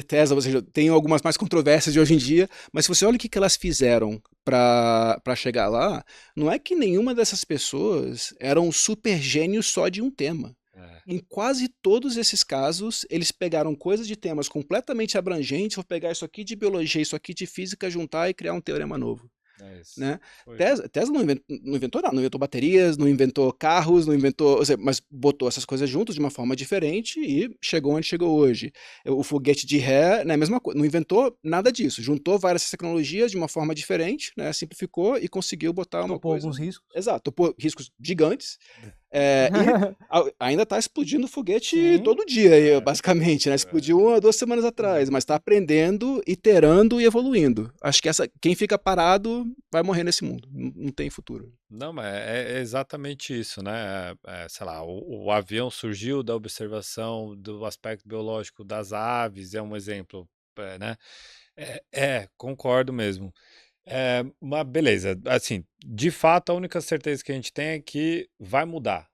Tesla, ou seja, tem algumas mais controvérsias de hoje em dia, mas se você olha o que elas fizeram para chegar lá, não é que nenhuma dessas pessoas era um super gênio só de um tema. É, Em quase todos esses casos, eles pegaram coisas de temas completamente abrangentes, vou pegar isso aqui de biologia, isso aqui de física, juntar e criar um teorema novo. é isso. Né? Foi. Tesla não inventou nada, não inventou baterias, não inventou carros, não inventou, ou seja, mas botou essas coisas juntas de uma forma diferente e chegou onde chegou hoje. O foguete de ré, né, a mesma coisa, não inventou nada disso, juntou várias tecnologias de uma forma diferente, né, simplificou e conseguiu botar uma Topou coisa. alguns riscos. Exato, topou riscos gigantes. Ainda está explodindo foguete Sim. todo dia, É, basicamente, né? Explodiu 1 ou 2 semanas atrás, mas está aprendendo, iterando e evoluindo. Acho que quem fica parado vai morrer nesse mundo, não tem futuro. Não, mas é exatamente isso, né? Sei lá, o avião surgiu da observação do aspecto biológico das aves, é um exemplo, né? Concordo mesmo. Mas beleza, assim, de fato a única certeza que a gente tem é que vai mudar.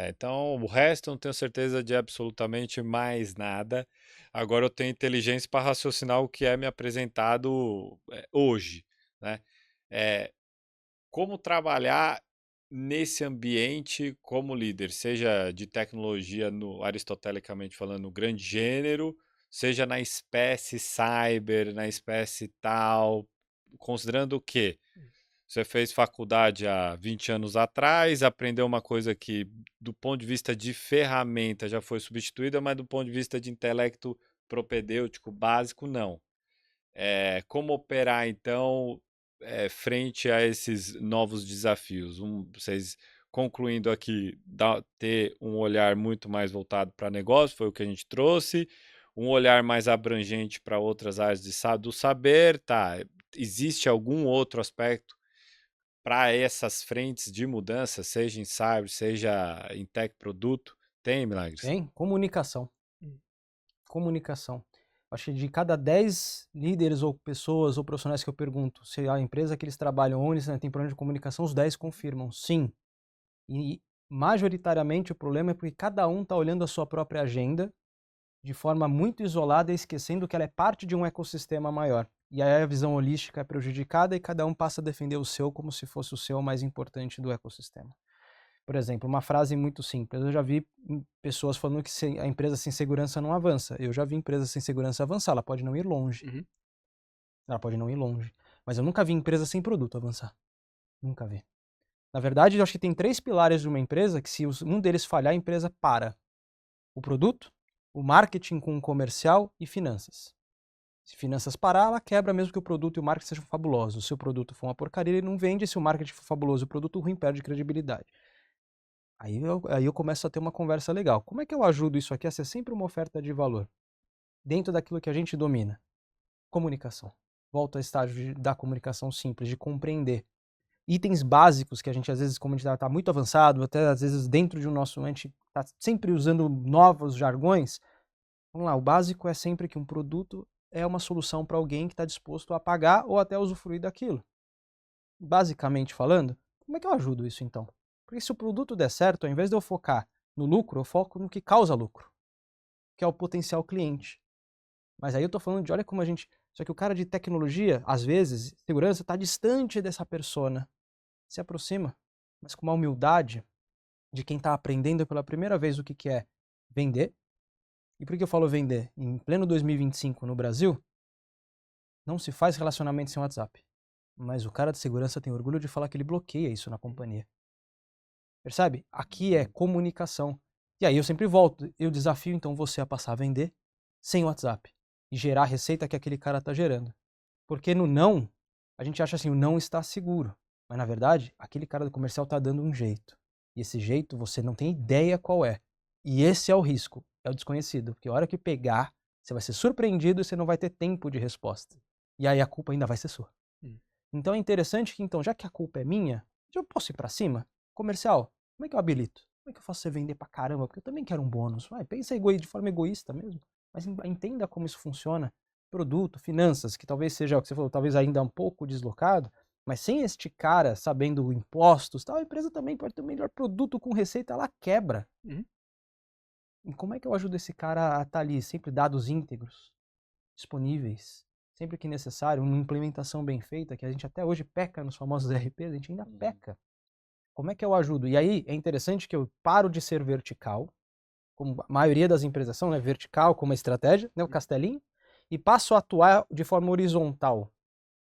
Então o resto eu não tenho certeza de absolutamente mais nada. Agora eu tenho inteligência para raciocinar o que é me apresentado hoje, né? É, como trabalhar nesse ambiente como líder, seja de tecnologia, aristotelicamente falando, no grande gênero, seja na espécie cyber, na espécie tal, considerando o quê? Você fez faculdade há 20 anos atrás, aprendeu uma coisa que, do ponto de vista de ferramenta, já foi substituída, mas do ponto de vista de intelecto propedêutico básico, não. Como operar, então, frente a esses novos desafios? Vocês, concluindo aqui, ter um olhar muito mais voltado para negócio, foi o que a gente trouxe, um olhar mais abrangente para outras áreas do saber, tá? Existe algum outro aspecto para essas frentes de mudança, seja em cyber, seja em tech produto? Tem, Milagres? Tem comunicação. Hum. Comunicação. Acho que de cada 10 líderes ou pessoas ou profissionais que eu pergunto se a empresa que eles trabalham onde tem problema de comunicação, os 10 confirmam sim. E majoritariamente o problema é porque cada um está olhando a sua própria agenda de forma muito isolada e esquecendo que ela é parte de um ecossistema maior. E aí a visão holística é prejudicada e cada um passa a defender o seu como se fosse o seu mais importante do ecossistema. Por exemplo, uma frase muito simples. Eu já vi pessoas falando que a empresa sem segurança não avança. Eu já vi empresa sem segurança avançar. Ela pode não ir longe. Uhum. Ela pode não ir longe. Mas eu nunca vi empresa sem produto avançar. Nunca vi. Na verdade, eu acho que tem 3 pilares de uma empresa que se um deles falhar, a empresa para. O produto, o marketing com o comercial e finanças. Se finanças parar, ela quebra mesmo que o produto e o marketing sejam fabulosos. Se o produto for uma porcaria, ele não vende. Se o marketing for fabuloso e o produto ruim, perde credibilidade. Aí eu começo a ter uma conversa legal. Como é que eu ajudo isso aqui a ser sempre uma oferta de valor? Dentro daquilo que a gente domina. Comunicação. Volto ao estágio da comunicação simples, de compreender. Itens básicos que a gente, às vezes, como a gente está muito avançado, até às vezes dentro de a gente está sempre usando novos jargões. Vamos lá, o básico é sempre que um produto é uma solução para alguém que está disposto a pagar ou até usufruir daquilo. Basicamente falando, como é que eu ajudo isso então? Porque se o produto der certo, ao invés de eu focar no lucro, eu foco no que causa lucro, que é o potencial cliente. Mas aí eu tô falando de, olha como a gente... Só que o cara de tecnologia, às vezes, segurança, está distante dessa persona. Se aproxima, mas com uma humildade de quem está aprendendo pela primeira vez o que é vender. E por que eu falo vender? Em pleno 2025 no Brasil, não se faz relacionamento sem WhatsApp. Mas o cara de segurança tem orgulho de falar que ele bloqueia isso na companhia. Percebe? Aqui é comunicação. E aí eu sempre volto. Eu desafio então você a passar a vender sem WhatsApp. E gerar a receita que aquele cara está gerando. Porque no não, a gente acha assim, o não está seguro. Mas na verdade, aquele cara do comercial está dando um jeito. E esse jeito você não tem ideia qual é. E esse é o risco, é o desconhecido. Porque a hora que pegar, você vai ser surpreendido e você não vai ter tempo de resposta. E aí a culpa ainda vai ser sua. Então é interessante que, então, já que a culpa é minha, eu posso ir para cima? Comercial, como é que eu habilito? Como é que eu faço você vender pra caramba? Porque eu também quero um bônus. Pensa de forma egoísta mesmo. Mas entenda como isso funciona. Produto, finanças, que talvez seja o que você falou, talvez ainda um pouco deslocado, mas sem este cara sabendo impostos, tal, a empresa também pode ter o melhor produto com receita, ela quebra. E como é que eu ajudo esse cara a estar ali? Sempre dados íntegros, disponíveis, sempre que necessário, uma implementação bem feita, que a gente até hoje peca nos famosos ERPs, a gente ainda peca. Como é que eu ajudo? E aí é interessante que eu paro de ser vertical, como a maioria das empresas são, né, vertical como estratégia, né, o castelinho, e passo a atuar de forma horizontal,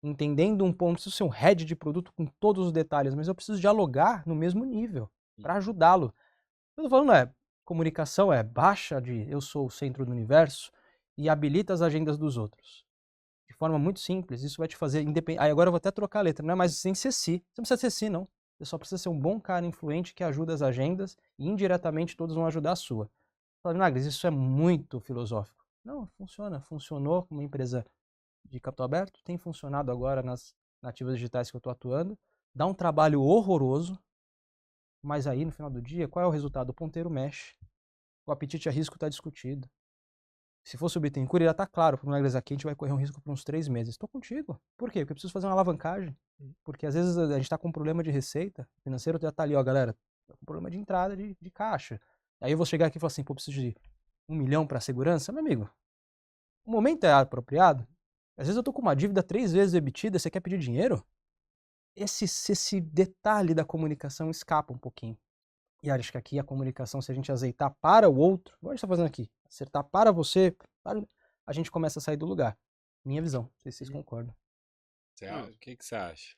entendendo um ponto, preciso ser um head de produto com todos os detalhes, mas eu preciso dialogar no mesmo nível para ajudá-lo. Eu tô falando, comunicação baixa de eu sou o centro do universo e habilita as agendas dos outros. De forma muito simples, isso vai te fazer independente. Aí agora eu vou até trocar a letra, não é mais sem ser si. Você não precisa ser si, não. Você só precisa ser um bom cara influente que ajuda as agendas e indiretamente todos vão ajudar a sua. Fala, Vinagres, isso é muito filosófico. Não, funciona. Funcionou como empresa de capital aberto, tem funcionado agora nas nativas digitais que eu estou atuando. Dá um trabalho horroroso, mas aí no final do dia, qual é o resultado? O ponteiro mexe. O apetite a risco está discutido. Se fosse o Bittencourt, ele já tá claro, para o Vinagres aqui a gente vai correr um risco por uns 3 meses. Estou contigo. Por quê? Porque eu preciso fazer uma alavancagem. Porque às vezes a gente está com um problema de receita. O financeiro já tá ali, ó, galera, tá com problema de entrada de caixa. Aí eu vou chegar aqui e falar assim, pô, preciso de 1 milhão para segurança? Meu amigo, o momento é apropriado. Às vezes eu tô com uma dívida 3 vezes emitida, você quer pedir dinheiro? esse detalhe da comunicação escapa um pouquinho. E acho que aqui a comunicação, se a gente azeitar para o outro, igual a gente está fazendo aqui, acertar para você, a gente começa a sair do lugar. Minha visão, não sei se vocês Uhum. concordam. Não, O que que você acha?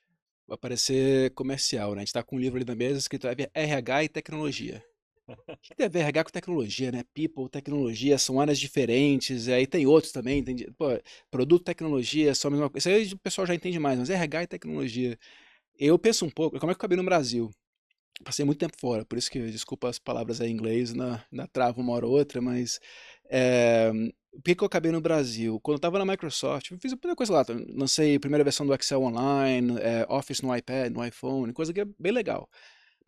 vai parecer comercial, né? A gente tá com um livro ali na mesa escrito RH e tecnologia. O que tem a ver RH com tecnologia, né? People, tecnologia, são áreas diferentes, aí tem outros também, pô, produto, tecnologia, só a mesma coisa. Isso aí o pessoal já entende mais, mas RH e tecnologia. Eu penso um pouco, como é que eu acabei no Brasil? Passei muito tempo fora, por isso que, desculpa as palavras aí em inglês, na trava uma hora ou outra, mas é, por que que eu acabei no Brasil? Quando eu estava na Microsoft, eu fiz a primeira coisa lá, lancei a primeira versão do Excel Online, Office no iPad, no iPhone, coisa que é bem legal.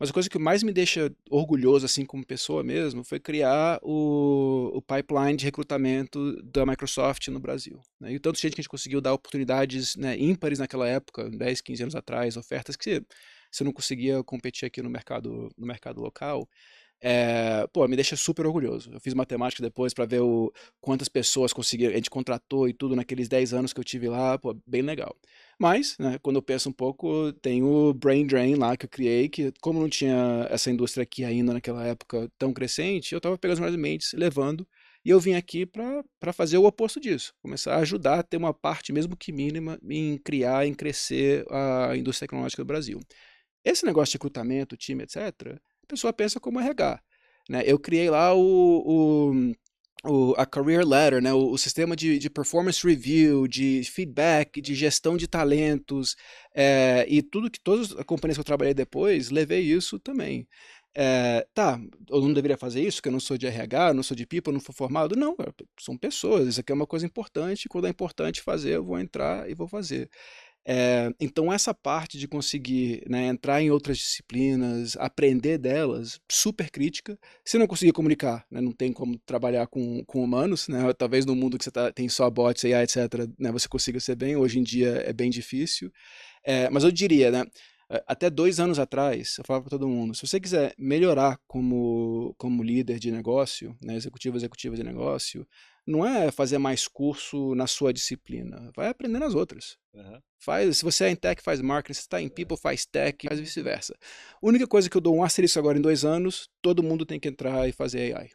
Mas a coisa que mais me deixa orgulhoso, assim, como pessoa mesmo, foi criar o pipeline de recrutamento da Microsoft no Brasil, né? E o tanto de gente que a gente conseguiu dar oportunidades, né, ímpares naquela época, 10, 15 anos atrás, ofertas que você não conseguia competir aqui no mercado local. Pô, me deixa super orgulhoso. Eu fiz matemática depois para ver quantas pessoas conseguiram, a gente contratou e tudo naqueles 10 anos que eu tive lá, pô, bem legal. Mas, né, quando eu penso um pouco, tem o Brain Drain lá que eu criei, que como não tinha essa indústria aqui ainda naquela época tão crescente, eu estava pegando as melhores mentes, levando, e eu vim aqui para fazer o oposto disso, começar a ajudar a ter uma parte, mesmo que mínima, em criar, em crescer a indústria tecnológica do Brasil. Esse negócio de recrutamento, time, etc., a pessoa pensa como RH, né? Eu criei lá a Career Ladder, né? O sistema de performance review, de feedback, de gestão de talentos, e tudo que todas as companhias que eu trabalhei depois, levei isso também. Tá, eu não deveria fazer isso, porque eu não sou de RH, não sou de people, não fui formado. Não, são pessoas, isso aqui é uma coisa importante, quando é importante fazer, eu vou entrar e vou fazer. Então essa parte de conseguir, né, entrar em outras disciplinas, aprender delas, super crítica. Se não conseguir comunicar, né, não tem como trabalhar com humanos, né, talvez no mundo que você tem só bots, AI, etc., né, você consiga ser bem, hoje em dia é bem difícil. Mas eu diria, né, até 2 anos atrás, eu falava para todo mundo, se você quiser melhorar como líder de negócio, né, executiva de negócio, não é fazer mais curso na sua disciplina, vai aprender nas outras. Aham. Se você é em tech, faz marketing, se está em people, faz tech, faz vice-versa. A única coisa que eu dou um asterisco agora em 2 anos, todo mundo tem que entrar e fazer AI.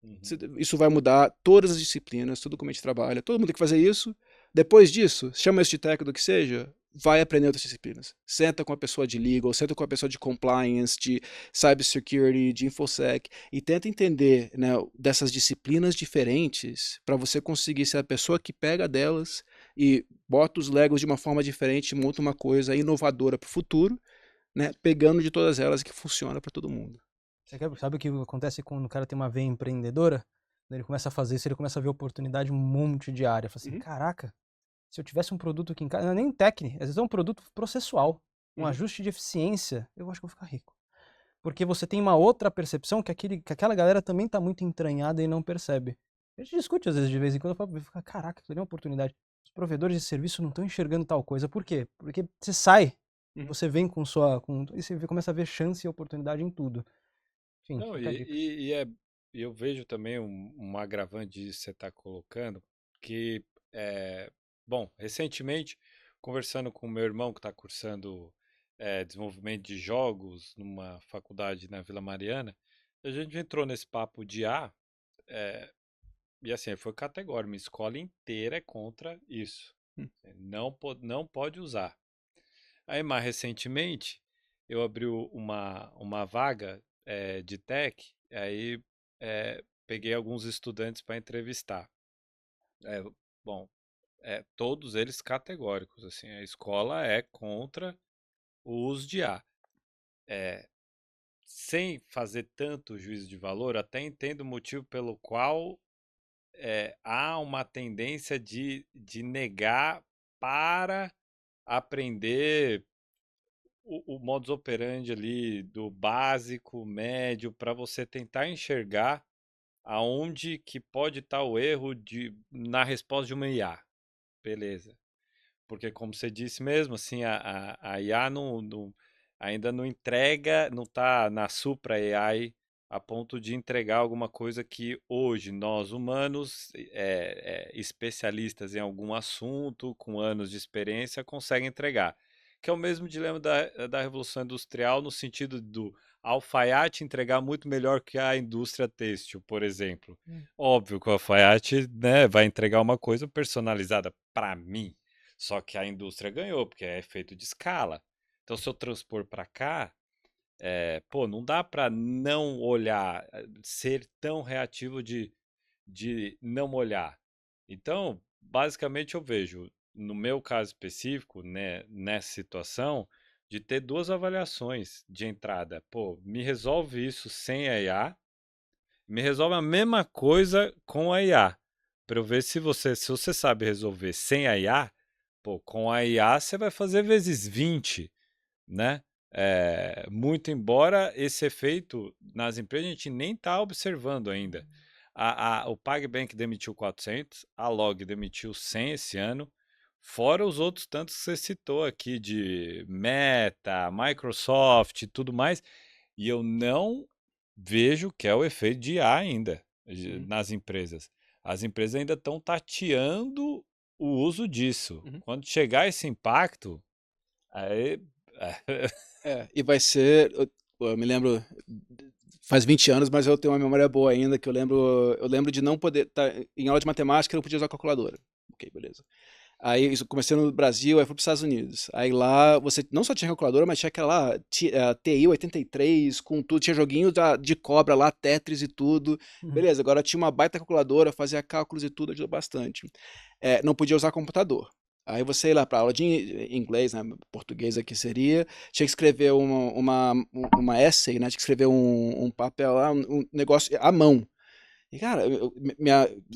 Uhum. Isso vai mudar todas as disciplinas, tudo como a gente trabalha, todo mundo tem que fazer isso. Depois disso, chama isso de tech do que seja, vai aprender outras disciplinas. Senta com a pessoa de legal, senta com a pessoa de compliance, de cybersecurity, de infosec, e tenta entender, né, dessas disciplinas diferentes para você conseguir ser a pessoa que pega delas e bota os Legos de uma forma diferente, monta uma coisa inovadora para o futuro, né, pegando de todas elas que funciona para todo mundo. Sabe o que acontece quando o cara tem uma veia empreendedora? Quando ele começa a fazer isso, ele começa a ver oportunidade um monte de área. Fala assim, Uhum, caraca, se eu tivesse um produto aqui em casa, não é nem técnico, às vezes é um produto processual, um uhum, ajuste de eficiência, eu acho que eu vou ficar rico. Porque você tem uma outra percepção que aquela galera também está muito entranhada e não percebe. A gente discute às vezes de vez em quando, eu falo, caraca, isso ali é uma oportunidade. Os provedores de serviço não estão enxergando tal coisa. Por quê? Porque você sai, uhum. você vem e você começa a ver chance e oportunidade em tudo. Enfim, Não, fica a dica. e eu vejo também um agravante disso que você está colocando, que, é, bom, recentemente, conversando com o meu irmão que está cursando desenvolvimento de jogos numa faculdade na Vila Mariana, a gente entrou nesse papo de é, e assim, ele foi categórico, minha escola inteira é contra isso. Hum. Não pode usar. Aí, mais recentemente, eu abri uma vaga de tech, aí peguei alguns estudantes para entrevistar. É, bom, todos eles categóricos, assim, a escola é contra o uso de IA. É, sem fazer tanto juízo de valor, até entendo o motivo pelo qual há uma tendência de negar para aprender o modus operandi ali do básico, médio, para você tentar enxergar aonde que pode estar o erro na resposta de uma IA. Beleza. Porque como você disse mesmo, assim, a IA ainda não entrega, não está na supra AI a ponto de entregar alguma coisa que hoje nós humanos, especialistas em algum assunto, com anos de experiência, conseguem entregar. que é o mesmo dilema da Revolução Industrial, no sentido do alfaiate entregar muito melhor que a indústria têxtil, por exemplo. Óbvio que o alfaiate, né, vai entregar uma coisa personalizada para mim, só que a indústria ganhou, porque é efeito de escala. Então, se eu transpor para cá, pô, não dá para não olhar, ser tão reativo de não olhar. Então, basicamente, eu vejo, no meu caso específico, né, nessa situação, de ter duas avaliações de entrada. Pô, me resolve isso sem a IA, me resolve a mesma coisa com a IA. Para eu ver se você sabe resolver sem a IA, pô, com a IA você vai fazer vezes 20, né? Muito embora esse efeito nas empresas a gente nem está observando ainda. O PagBank demitiu 400, a Log demitiu 100 esse ano, fora os outros tantos que você citou aqui de Meta, Microsoft e tudo mais, e eu não vejo que é o efeito de IA ainda nas empresas. As empresas ainda estão tateando o uso disso. Quando chegar esse impacto, aí E vai ser. Eu me lembro. Faz 20 anos, mas eu tenho uma memória boa ainda, que eu lembro de não poder. Em aula de matemática, eu não podia usar calculadora. Ok, beleza. Aí isso comecei no Brasil, aí fui para os Estados Unidos. Aí lá você não só tinha calculadora, mas tinha aquela lá, TI 83, com tudo, tinha joguinho de cobra lá, Tetris e tudo. Beleza, agora tinha uma baita calculadora, fazia cálculos e tudo, ajudou bastante. Não podia usar computador. Aí você ia lá para aula de inglês, né, português aqui seria, tinha que escrever uma essay, né, tinha que escrever um papel lá, um negócio à mão. E, cara,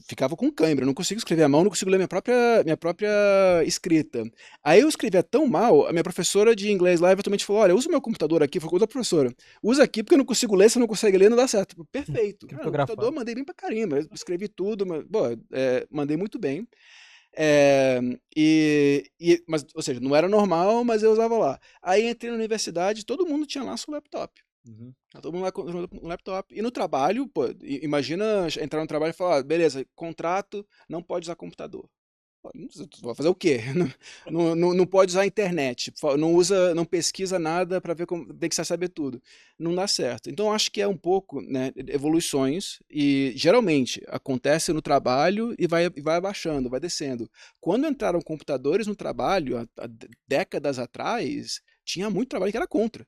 ficava com cãibra, eu não consigo escrever à mão, não consigo ler minha própria escrita. Aí eu escrevia tão mal, a minha professora de inglês lá eventualmente falou: Olha, usa o meu computador aqui. Falei: Outra professora, usa aqui porque eu não consigo ler, se eu não consegue ler, não dá certo. Perfeito. Cara, no computador mandei bem pra caramba, escrevi tudo, mas, mandei muito bem. Mas, ou seja, não era normal, mas eu usava lá. Aí entrei na universidade, todo mundo tinha lá seu laptop. Todo mundo lá com um laptop. E no trabalho, pô, imagina entrar no trabalho e falar: beleza, contrato, não pode usar computador. Pô, vai fazer o quê? Não pode usar a internet, não pesquisa nada para ver como tem que saber tudo. Não dá certo. Então acho que é um pouco, né, evoluções e geralmente acontece no trabalho e vai abaixando, vai descendo. Quando entraram computadores no trabalho, há décadas atrás, tinha muito trabalho que era contra.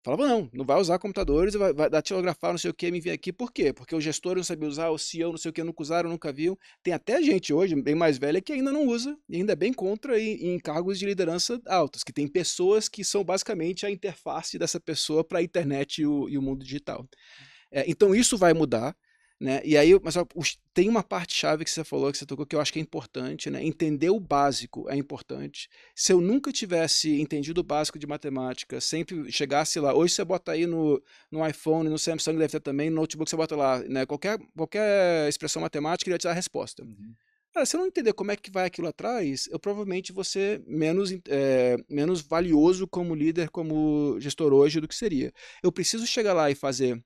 Falava: não vai usar computadores, vai datilografar, não sei o que, me vir aqui. Por quê? Porque o gestor não sabia usar, o CEO não sei o que, nunca usaram, nunca viu. Tem até gente hoje, bem mais velha, que ainda não usa, e ainda é bem contra em cargos de liderança altos, que tem pessoas que são basicamente a interface dessa pessoa para a internet e o mundo digital. Então isso vai mudar, né? E aí, mas tem uma parte-chave que você falou, que você tocou, que eu acho que é importante, né? Entender o básico é importante. Se eu nunca tivesse entendido o básico de matemática, sempre chegasse lá, hoje você bota aí no iPhone, no Samsung deve ter também, no notebook você bota lá, né? Qualquer expressão matemática ele vai te dar a resposta. Cara, se eu não entender como é que vai aquilo atrás, eu provavelmente vou ser menos valioso como líder, como gestor hoje do que seria. Eu preciso chegar lá e fazer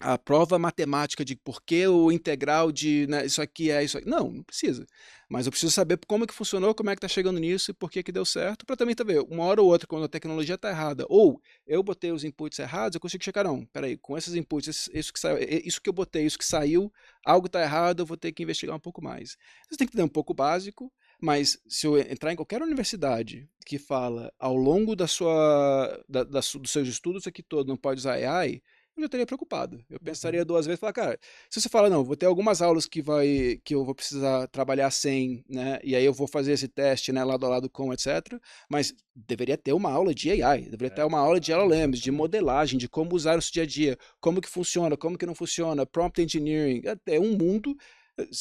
a prova matemática de por que o integral de, né, isso aqui é isso aqui. Não precisa. Mas eu preciso saber como é que funcionou, como é que está chegando nisso e por que que deu certo, para também ver, uma hora ou outra, quando a tecnologia está errada, ou eu botei os inputs errados, eu consigo checar, não, peraí, com esses inputs, isso que saiu, isso que eu botei, isso que saiu, algo está errado, eu vou ter que investigar um pouco mais. Você tem que ter um pouco básico, mas se eu entrar em qualquer universidade que fala ao longo dos seus estudos aqui todo, não pode usar AI, eu já estaria preocupado. Eu pensaria duas vezes e falar: cara, se você fala: não, vou ter algumas aulas que eu vou precisar trabalhar sem, né, e aí eu vou fazer esse teste, né, lado a lado com, etc. Mas deveria ter uma aula de AI, deveria ter uma aula de LLMs, de modelagem, de como usar isso dia a dia, como que funciona, como que não funciona, prompt engineering, é um mundo.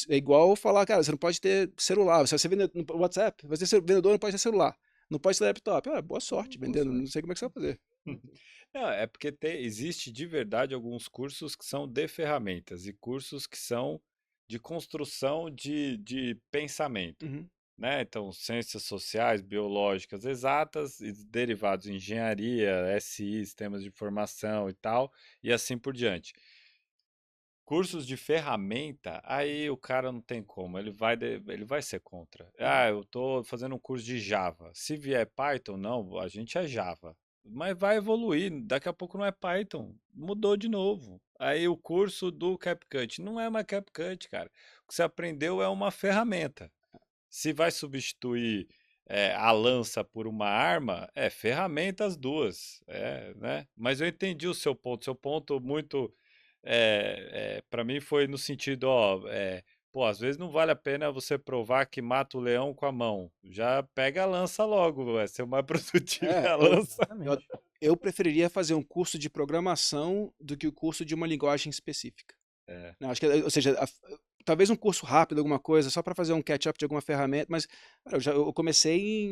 É igual falar: cara, você não pode ter celular, você vai ser vendedor no WhatsApp, vai ser vendedor, não pode ter celular, não pode ter laptop. Boa sorte vendendo, não sei como é que você vai fazer. Não, é porque existe de verdade alguns cursos que são de ferramentas e cursos que são de construção de pensamento, né? Então, ciências sociais, biológicas, exatas e derivados em engenharia, SI, sistemas de informação e tal, e assim por diante. cursos de ferramenta, aí o cara não tem como, ele vai ser contra. Ah, eu tô fazendo um curso de Java. Se vier Python, não, a gente é Java. Mas vai evoluir, daqui a pouco não é Python, mudou de novo. Aí o curso do CapCut não é mais CapCut, cara. O que você aprendeu é uma ferramenta. Se vai substituir a lança por uma arma, é ferramenta as duas, né? Mas eu entendi o seu ponto. Seu ponto muito, para mim foi no sentido, ó, pô, às vezes não vale a pena você provar que mata o leão com a mão. Já pega a lança logo, vai ser o mais produtivo é É, a eu, lança. eu, Exatamente. eu preferiria fazer um curso de programação do que o curso de uma linguagem específica. É. Né, acho que, ou seja, talvez um curso rápido, alguma coisa, só para fazer um catch-up de alguma ferramenta, mas cara, eu comecei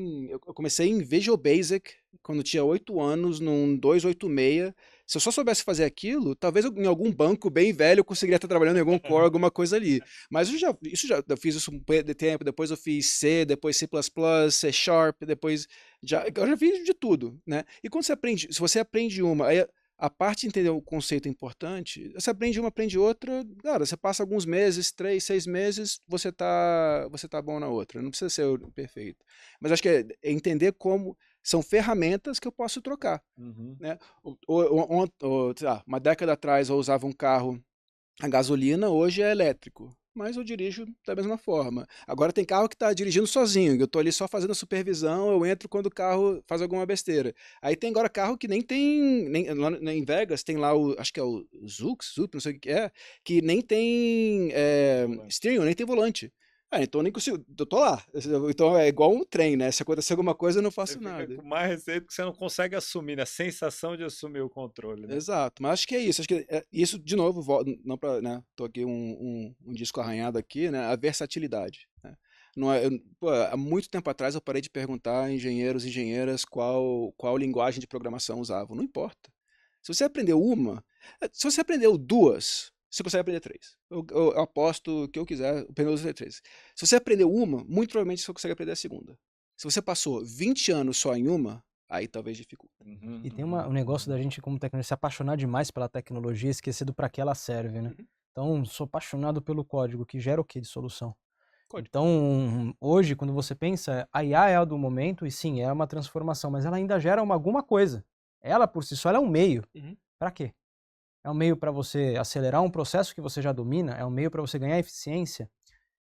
em Visual Basic quando tinha 8 anos, num 286. Se eu só soubesse fazer aquilo, talvez em algum banco bem velho eu conseguiria estar trabalhando em algum core, alguma coisa ali. Mas eu fiz isso um tempo, depois eu fiz C, depois C++, C Sharp, depois eu já fiz de tudo, né? E quando se você aprende uma, aí a parte de entender o conceito é importante. Você aprende uma, aprende outra, cara, você passa alguns meses, 3, 6 meses, você tá bom na outra. Não precisa ser perfeito. Mas acho que é entender como são ferramentas que eu posso trocar, Uhum. né? Sei lá, uma década atrás eu usava um carro a gasolina, hoje é elétrico. Mas eu dirijo da mesma forma. Agora tem carro que está dirigindo sozinho. Eu estou ali só fazendo a supervisão, eu entro quando o carro faz alguma besteira. Aí tem agora carro que nem tem. Lá em Vegas tem lá acho que é o Zup, não sei o que é, que nem tem steering, nem tem volante. Então eu nem consigo. Eu tô lá. Então é igual um trem, né? Se acontecer alguma coisa, eu não Você faço fica nada. com mais receio porque você não consegue assumir, né? A sensação de assumir o controle, né? Exato, mas acho que é isso. Acho que isso, de novo, não para, né? Tô aqui um disco arranhado aqui, né? A versatilidade, né? Não é, pô, há muito tempo atrás eu parei de perguntar a engenheiros e engenheiras qual linguagem de programação usavam. Não importa. Se você aprendeu uma, se você aprendeu duas, você consegue aprender três. Eu aposto que eu quiser, aprender as três. Se você aprendeu uma, muito provavelmente você consegue aprender a segunda. Se você passou 20 anos só em uma, aí talvez dificulte. Uhum, E tem uhum, um negócio da uhum. gente, como tecnologia, se apaixonar demais pela tecnologia e esquecer do para que ela serve, né? Uhum. Então, sou apaixonado pelo código, que gera o que de solução? Código. Então, hoje, quando você pensa, a IA é a do momento, e sim, é uma transformação, mas ela ainda gera alguma coisa. Ela, por si só, ela é um meio. Uhum. Para quê? É um meio para você acelerar um processo que você já domina, é um meio para você ganhar eficiência.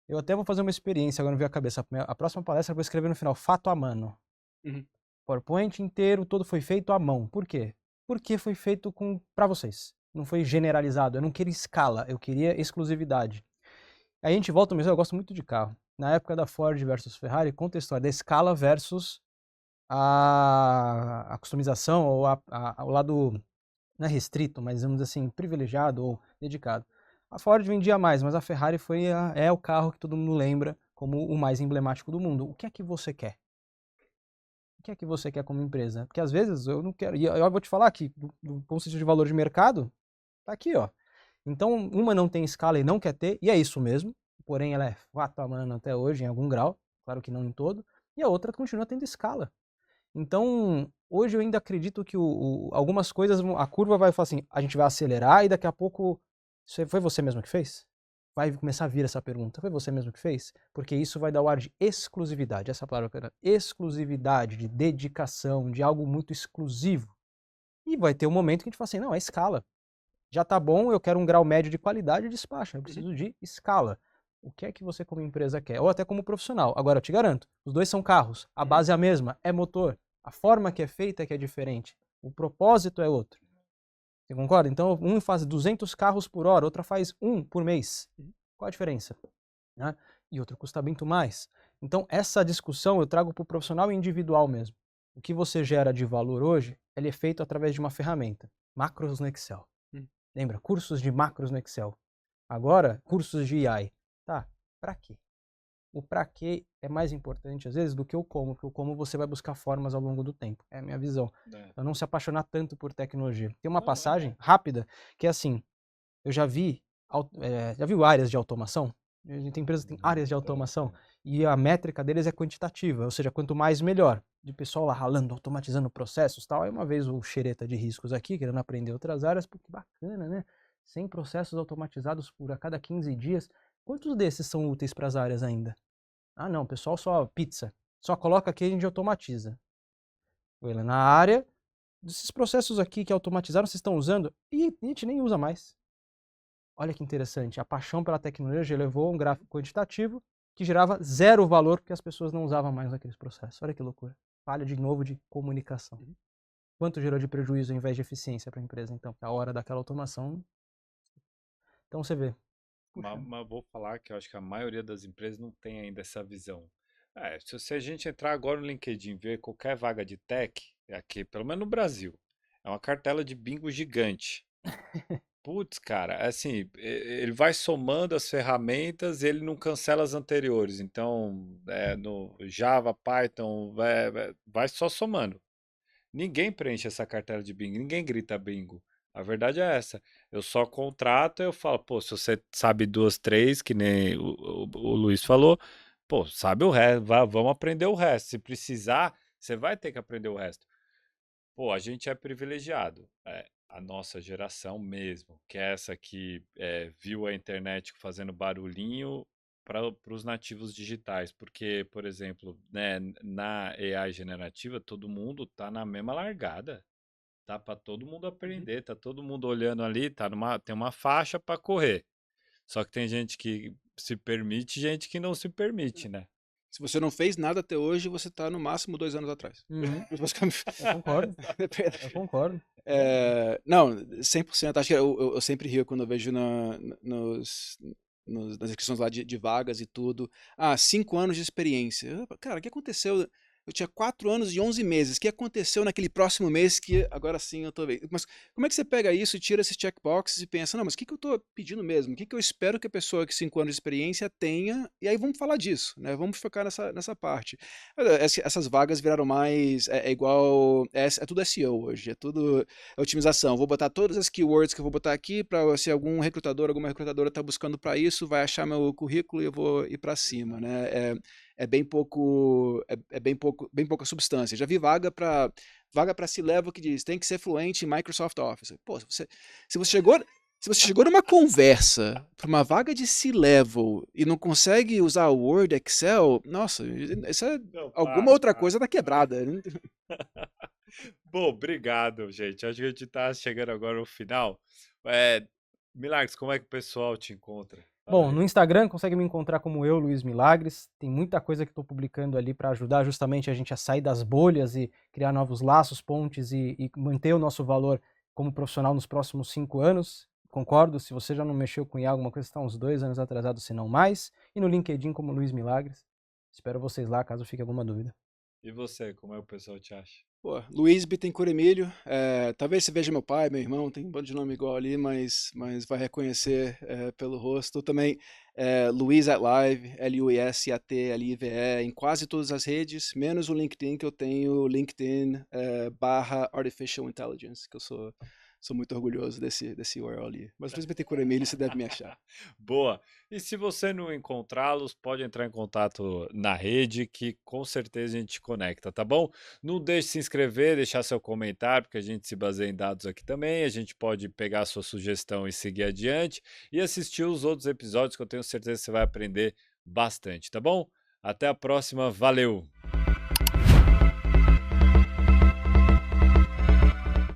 Eu até vou fazer uma experiência, agora não veio a cabeça. A próxima palestra eu vou escrever no final, fato à mano. Uhum. PowerPoint inteiro, todo foi feito à mão. Por quê? Porque foi feito para vocês. Não foi generalizado. Eu não queria escala, eu queria exclusividade. Aí a gente volta mesmo, eu gosto muito de carro. Na época da Ford versus Ferrari, conta a história da escala versus a customização ou o lado, não é restrito, mas vamos dizer assim, privilegiado ou dedicado. A Ford vendia mais, mas a Ferrari é o carro que todo mundo lembra como o mais emblemático do mundo. O que é que você quer? O que é que você quer como empresa? Porque às vezes eu não quero. E eu vou te falar que, do ponto de vista de valor de mercado, tá aqui, ó. Então, uma não tem escala e não quer ter, e é isso mesmo. Porém, ela é fato a mano até hoje, em algum grau. Claro que não em todo. E a outra continua tendo escala. Então, hoje eu ainda acredito que algumas coisas, a curva vai falar assim, a gente vai acelerar e daqui a pouco, foi você mesmo que fez? Vai começar a vir essa pergunta, foi você mesmo que fez? Porque isso vai dar o ar de exclusividade, essa palavra que eu quero, exclusividade, de dedicação, de algo muito exclusivo. E vai ter um momento que a gente fala assim, não, é escala. Já tá bom, eu quero um grau médio de qualidade, despacha, eu preciso de escala. O que é que você como empresa quer? Ou até como profissional. Agora, eu te garanto, os dois são carros, a base é a mesma, é motor. A forma que é feita é que é diferente. O propósito é outro. Você concorda? Então, um faz 200 carros por hora, outra faz 1 por mês. Qual a diferença? Né? E outro custa muito mais. Então, essa discussão eu trago para o profissional individual mesmo. O que você gera de valor hoje, ele é feito através de uma ferramenta. Macros no Excel. Lembra? Cursos de macros no Excel. Agora, cursos de AI. Tá, para quê? O para quê é mais importante, às vezes, do que o como, porque o como você vai buscar formas ao longo do tempo. É a minha visão. Eu não se apaixonar tanto por tecnologia. Tem uma passagem rápida que é assim, eu já vi áreas de automação? Tem empresas que têm áreas de automação e a métrica deles é quantitativa, ou seja, quanto mais melhor. De pessoal lá ralando, automatizando processos e tal. Aí uma vez o xereta de riscos aqui, querendo aprender outras áreas, porque bacana, né? 100 processos automatizados por a cada 15 dias. Quantos desses são úteis para as áreas ainda? Ah, não, o pessoal só pizza. Só coloca aqui e a gente automatiza. William, na área, esses processos aqui que automatizaram, vocês estão usando? E a gente nem usa mais. Olha que interessante. A paixão pela tecnologia levou a um gráfico quantitativo que gerava 0 valor porque as pessoas não usavam mais aqueles processos. Olha que loucura. Falha de novo de comunicação. Quanto gerou de prejuízo ao invés de eficiência para a empresa, então? A hora daquela automação. Então você vê. Mas vou falar que eu acho que a maioria das empresas não tem ainda essa visão. Se a gente entrar agora no LinkedIn e ver qualquer vaga de tech, aqui, pelo menos no Brasil, é uma cartela de bingo gigante. Putz, cara, assim, ele vai somando as ferramentas e ele não cancela as anteriores. Então, no Java, Python, vai só somando. Ninguém preenche essa cartela de bingo, ninguém grita bingo. A verdade é essa. Eu só contrato, eu falo, pô, se você sabe duas, três, que nem o Luiz falou, pô, sabe o resto, vamos aprender o resto. Se precisar, você vai ter que aprender o resto. Pô, a gente é privilegiado. A nossa geração mesmo, que é essa que viu a internet fazendo barulhinho para os nativos digitais. Porque, por exemplo, né, na AI generativa, todo mundo tá na mesma largada. Tá para todo mundo aprender, tá todo mundo olhando ali, tem uma faixa para correr. Só que tem gente que se permite, gente que não se permite, né? Se você não fez nada até hoje, você tá no máximo 2 anos atrás. Basicamente. Eu concordo. Eu concordo. Não, 100%. Acho que eu sempre rio quando eu vejo nas inscrições lá de vagas e tudo. 5 anos de experiência. Cara, o que aconteceu? Eu tinha 4 anos e 11 meses. O que aconteceu naquele próximo mês que agora sim eu tô vendo? Mas como é que você pega isso e tira esses checkboxes e pensa, não, mas o que eu tô pedindo mesmo? O que eu espero que a pessoa com 5 anos de experiência tenha? E aí vamos falar disso, né? Vamos focar nessa parte. Essas vagas viraram mais, igual, é tudo SEO hoje, é tudo otimização. Vou botar todas as keywords que eu vou botar aqui para se algum recrutador, alguma recrutadora está buscando para isso, vai achar meu currículo e eu vou ir para cima, né? É bem pouca substância. Já vi vaga para C-level que diz tem que ser fluente em Microsoft Office. Pô, se você chegou numa conversa para uma vaga de C-level e não consegue usar o Word, Excel, nossa, isso alguma outra coisa tá quebrada. Bom, obrigado, gente. Acho que a gente tá chegando agora ao final. Milagres, como é que o pessoal te encontra? Bom, no Instagram consegue me encontrar como eu, Luiz Milagres. Tem muita coisa que estou publicando ali para ajudar justamente a gente a sair das bolhas e criar novos laços, pontes e manter o nosso valor como profissional nos próximos 5 anos. Concordo, se você já não mexeu com IA, alguma coisa está uns 2 anos atrasado, se não mais. E no LinkedIn como Luiz Milagres. Espero vocês lá, caso fique alguma dúvida. E você, como é que o pessoal te acha? Pô, Luiz Bittencourt Emílio, talvez você veja meu pai, meu irmão, tem um bando de nome igual ali, mas vai reconhecer pelo rosto. Também Luiz at Live, LUISATLIVE, em quase todas as redes, menos o LinkedIn, que eu tenho LinkedIn /Artificial Intelligence, que eu sou muito orgulhoso desse URL ali. Mas Luiz Bittencourt Emílio, você deve me achar. Boa! E se você não encontrá-los, pode entrar em contato na rede, que com certeza a gente conecta, tá bom? Não deixe de se inscrever, deixar seu comentário, porque a gente se baseia em dados aqui também. A gente pode pegar a sua sugestão e seguir adiante e assistir os outros episódios, que eu tenho certeza que você vai aprender bastante, tá bom? Até a próxima, valeu!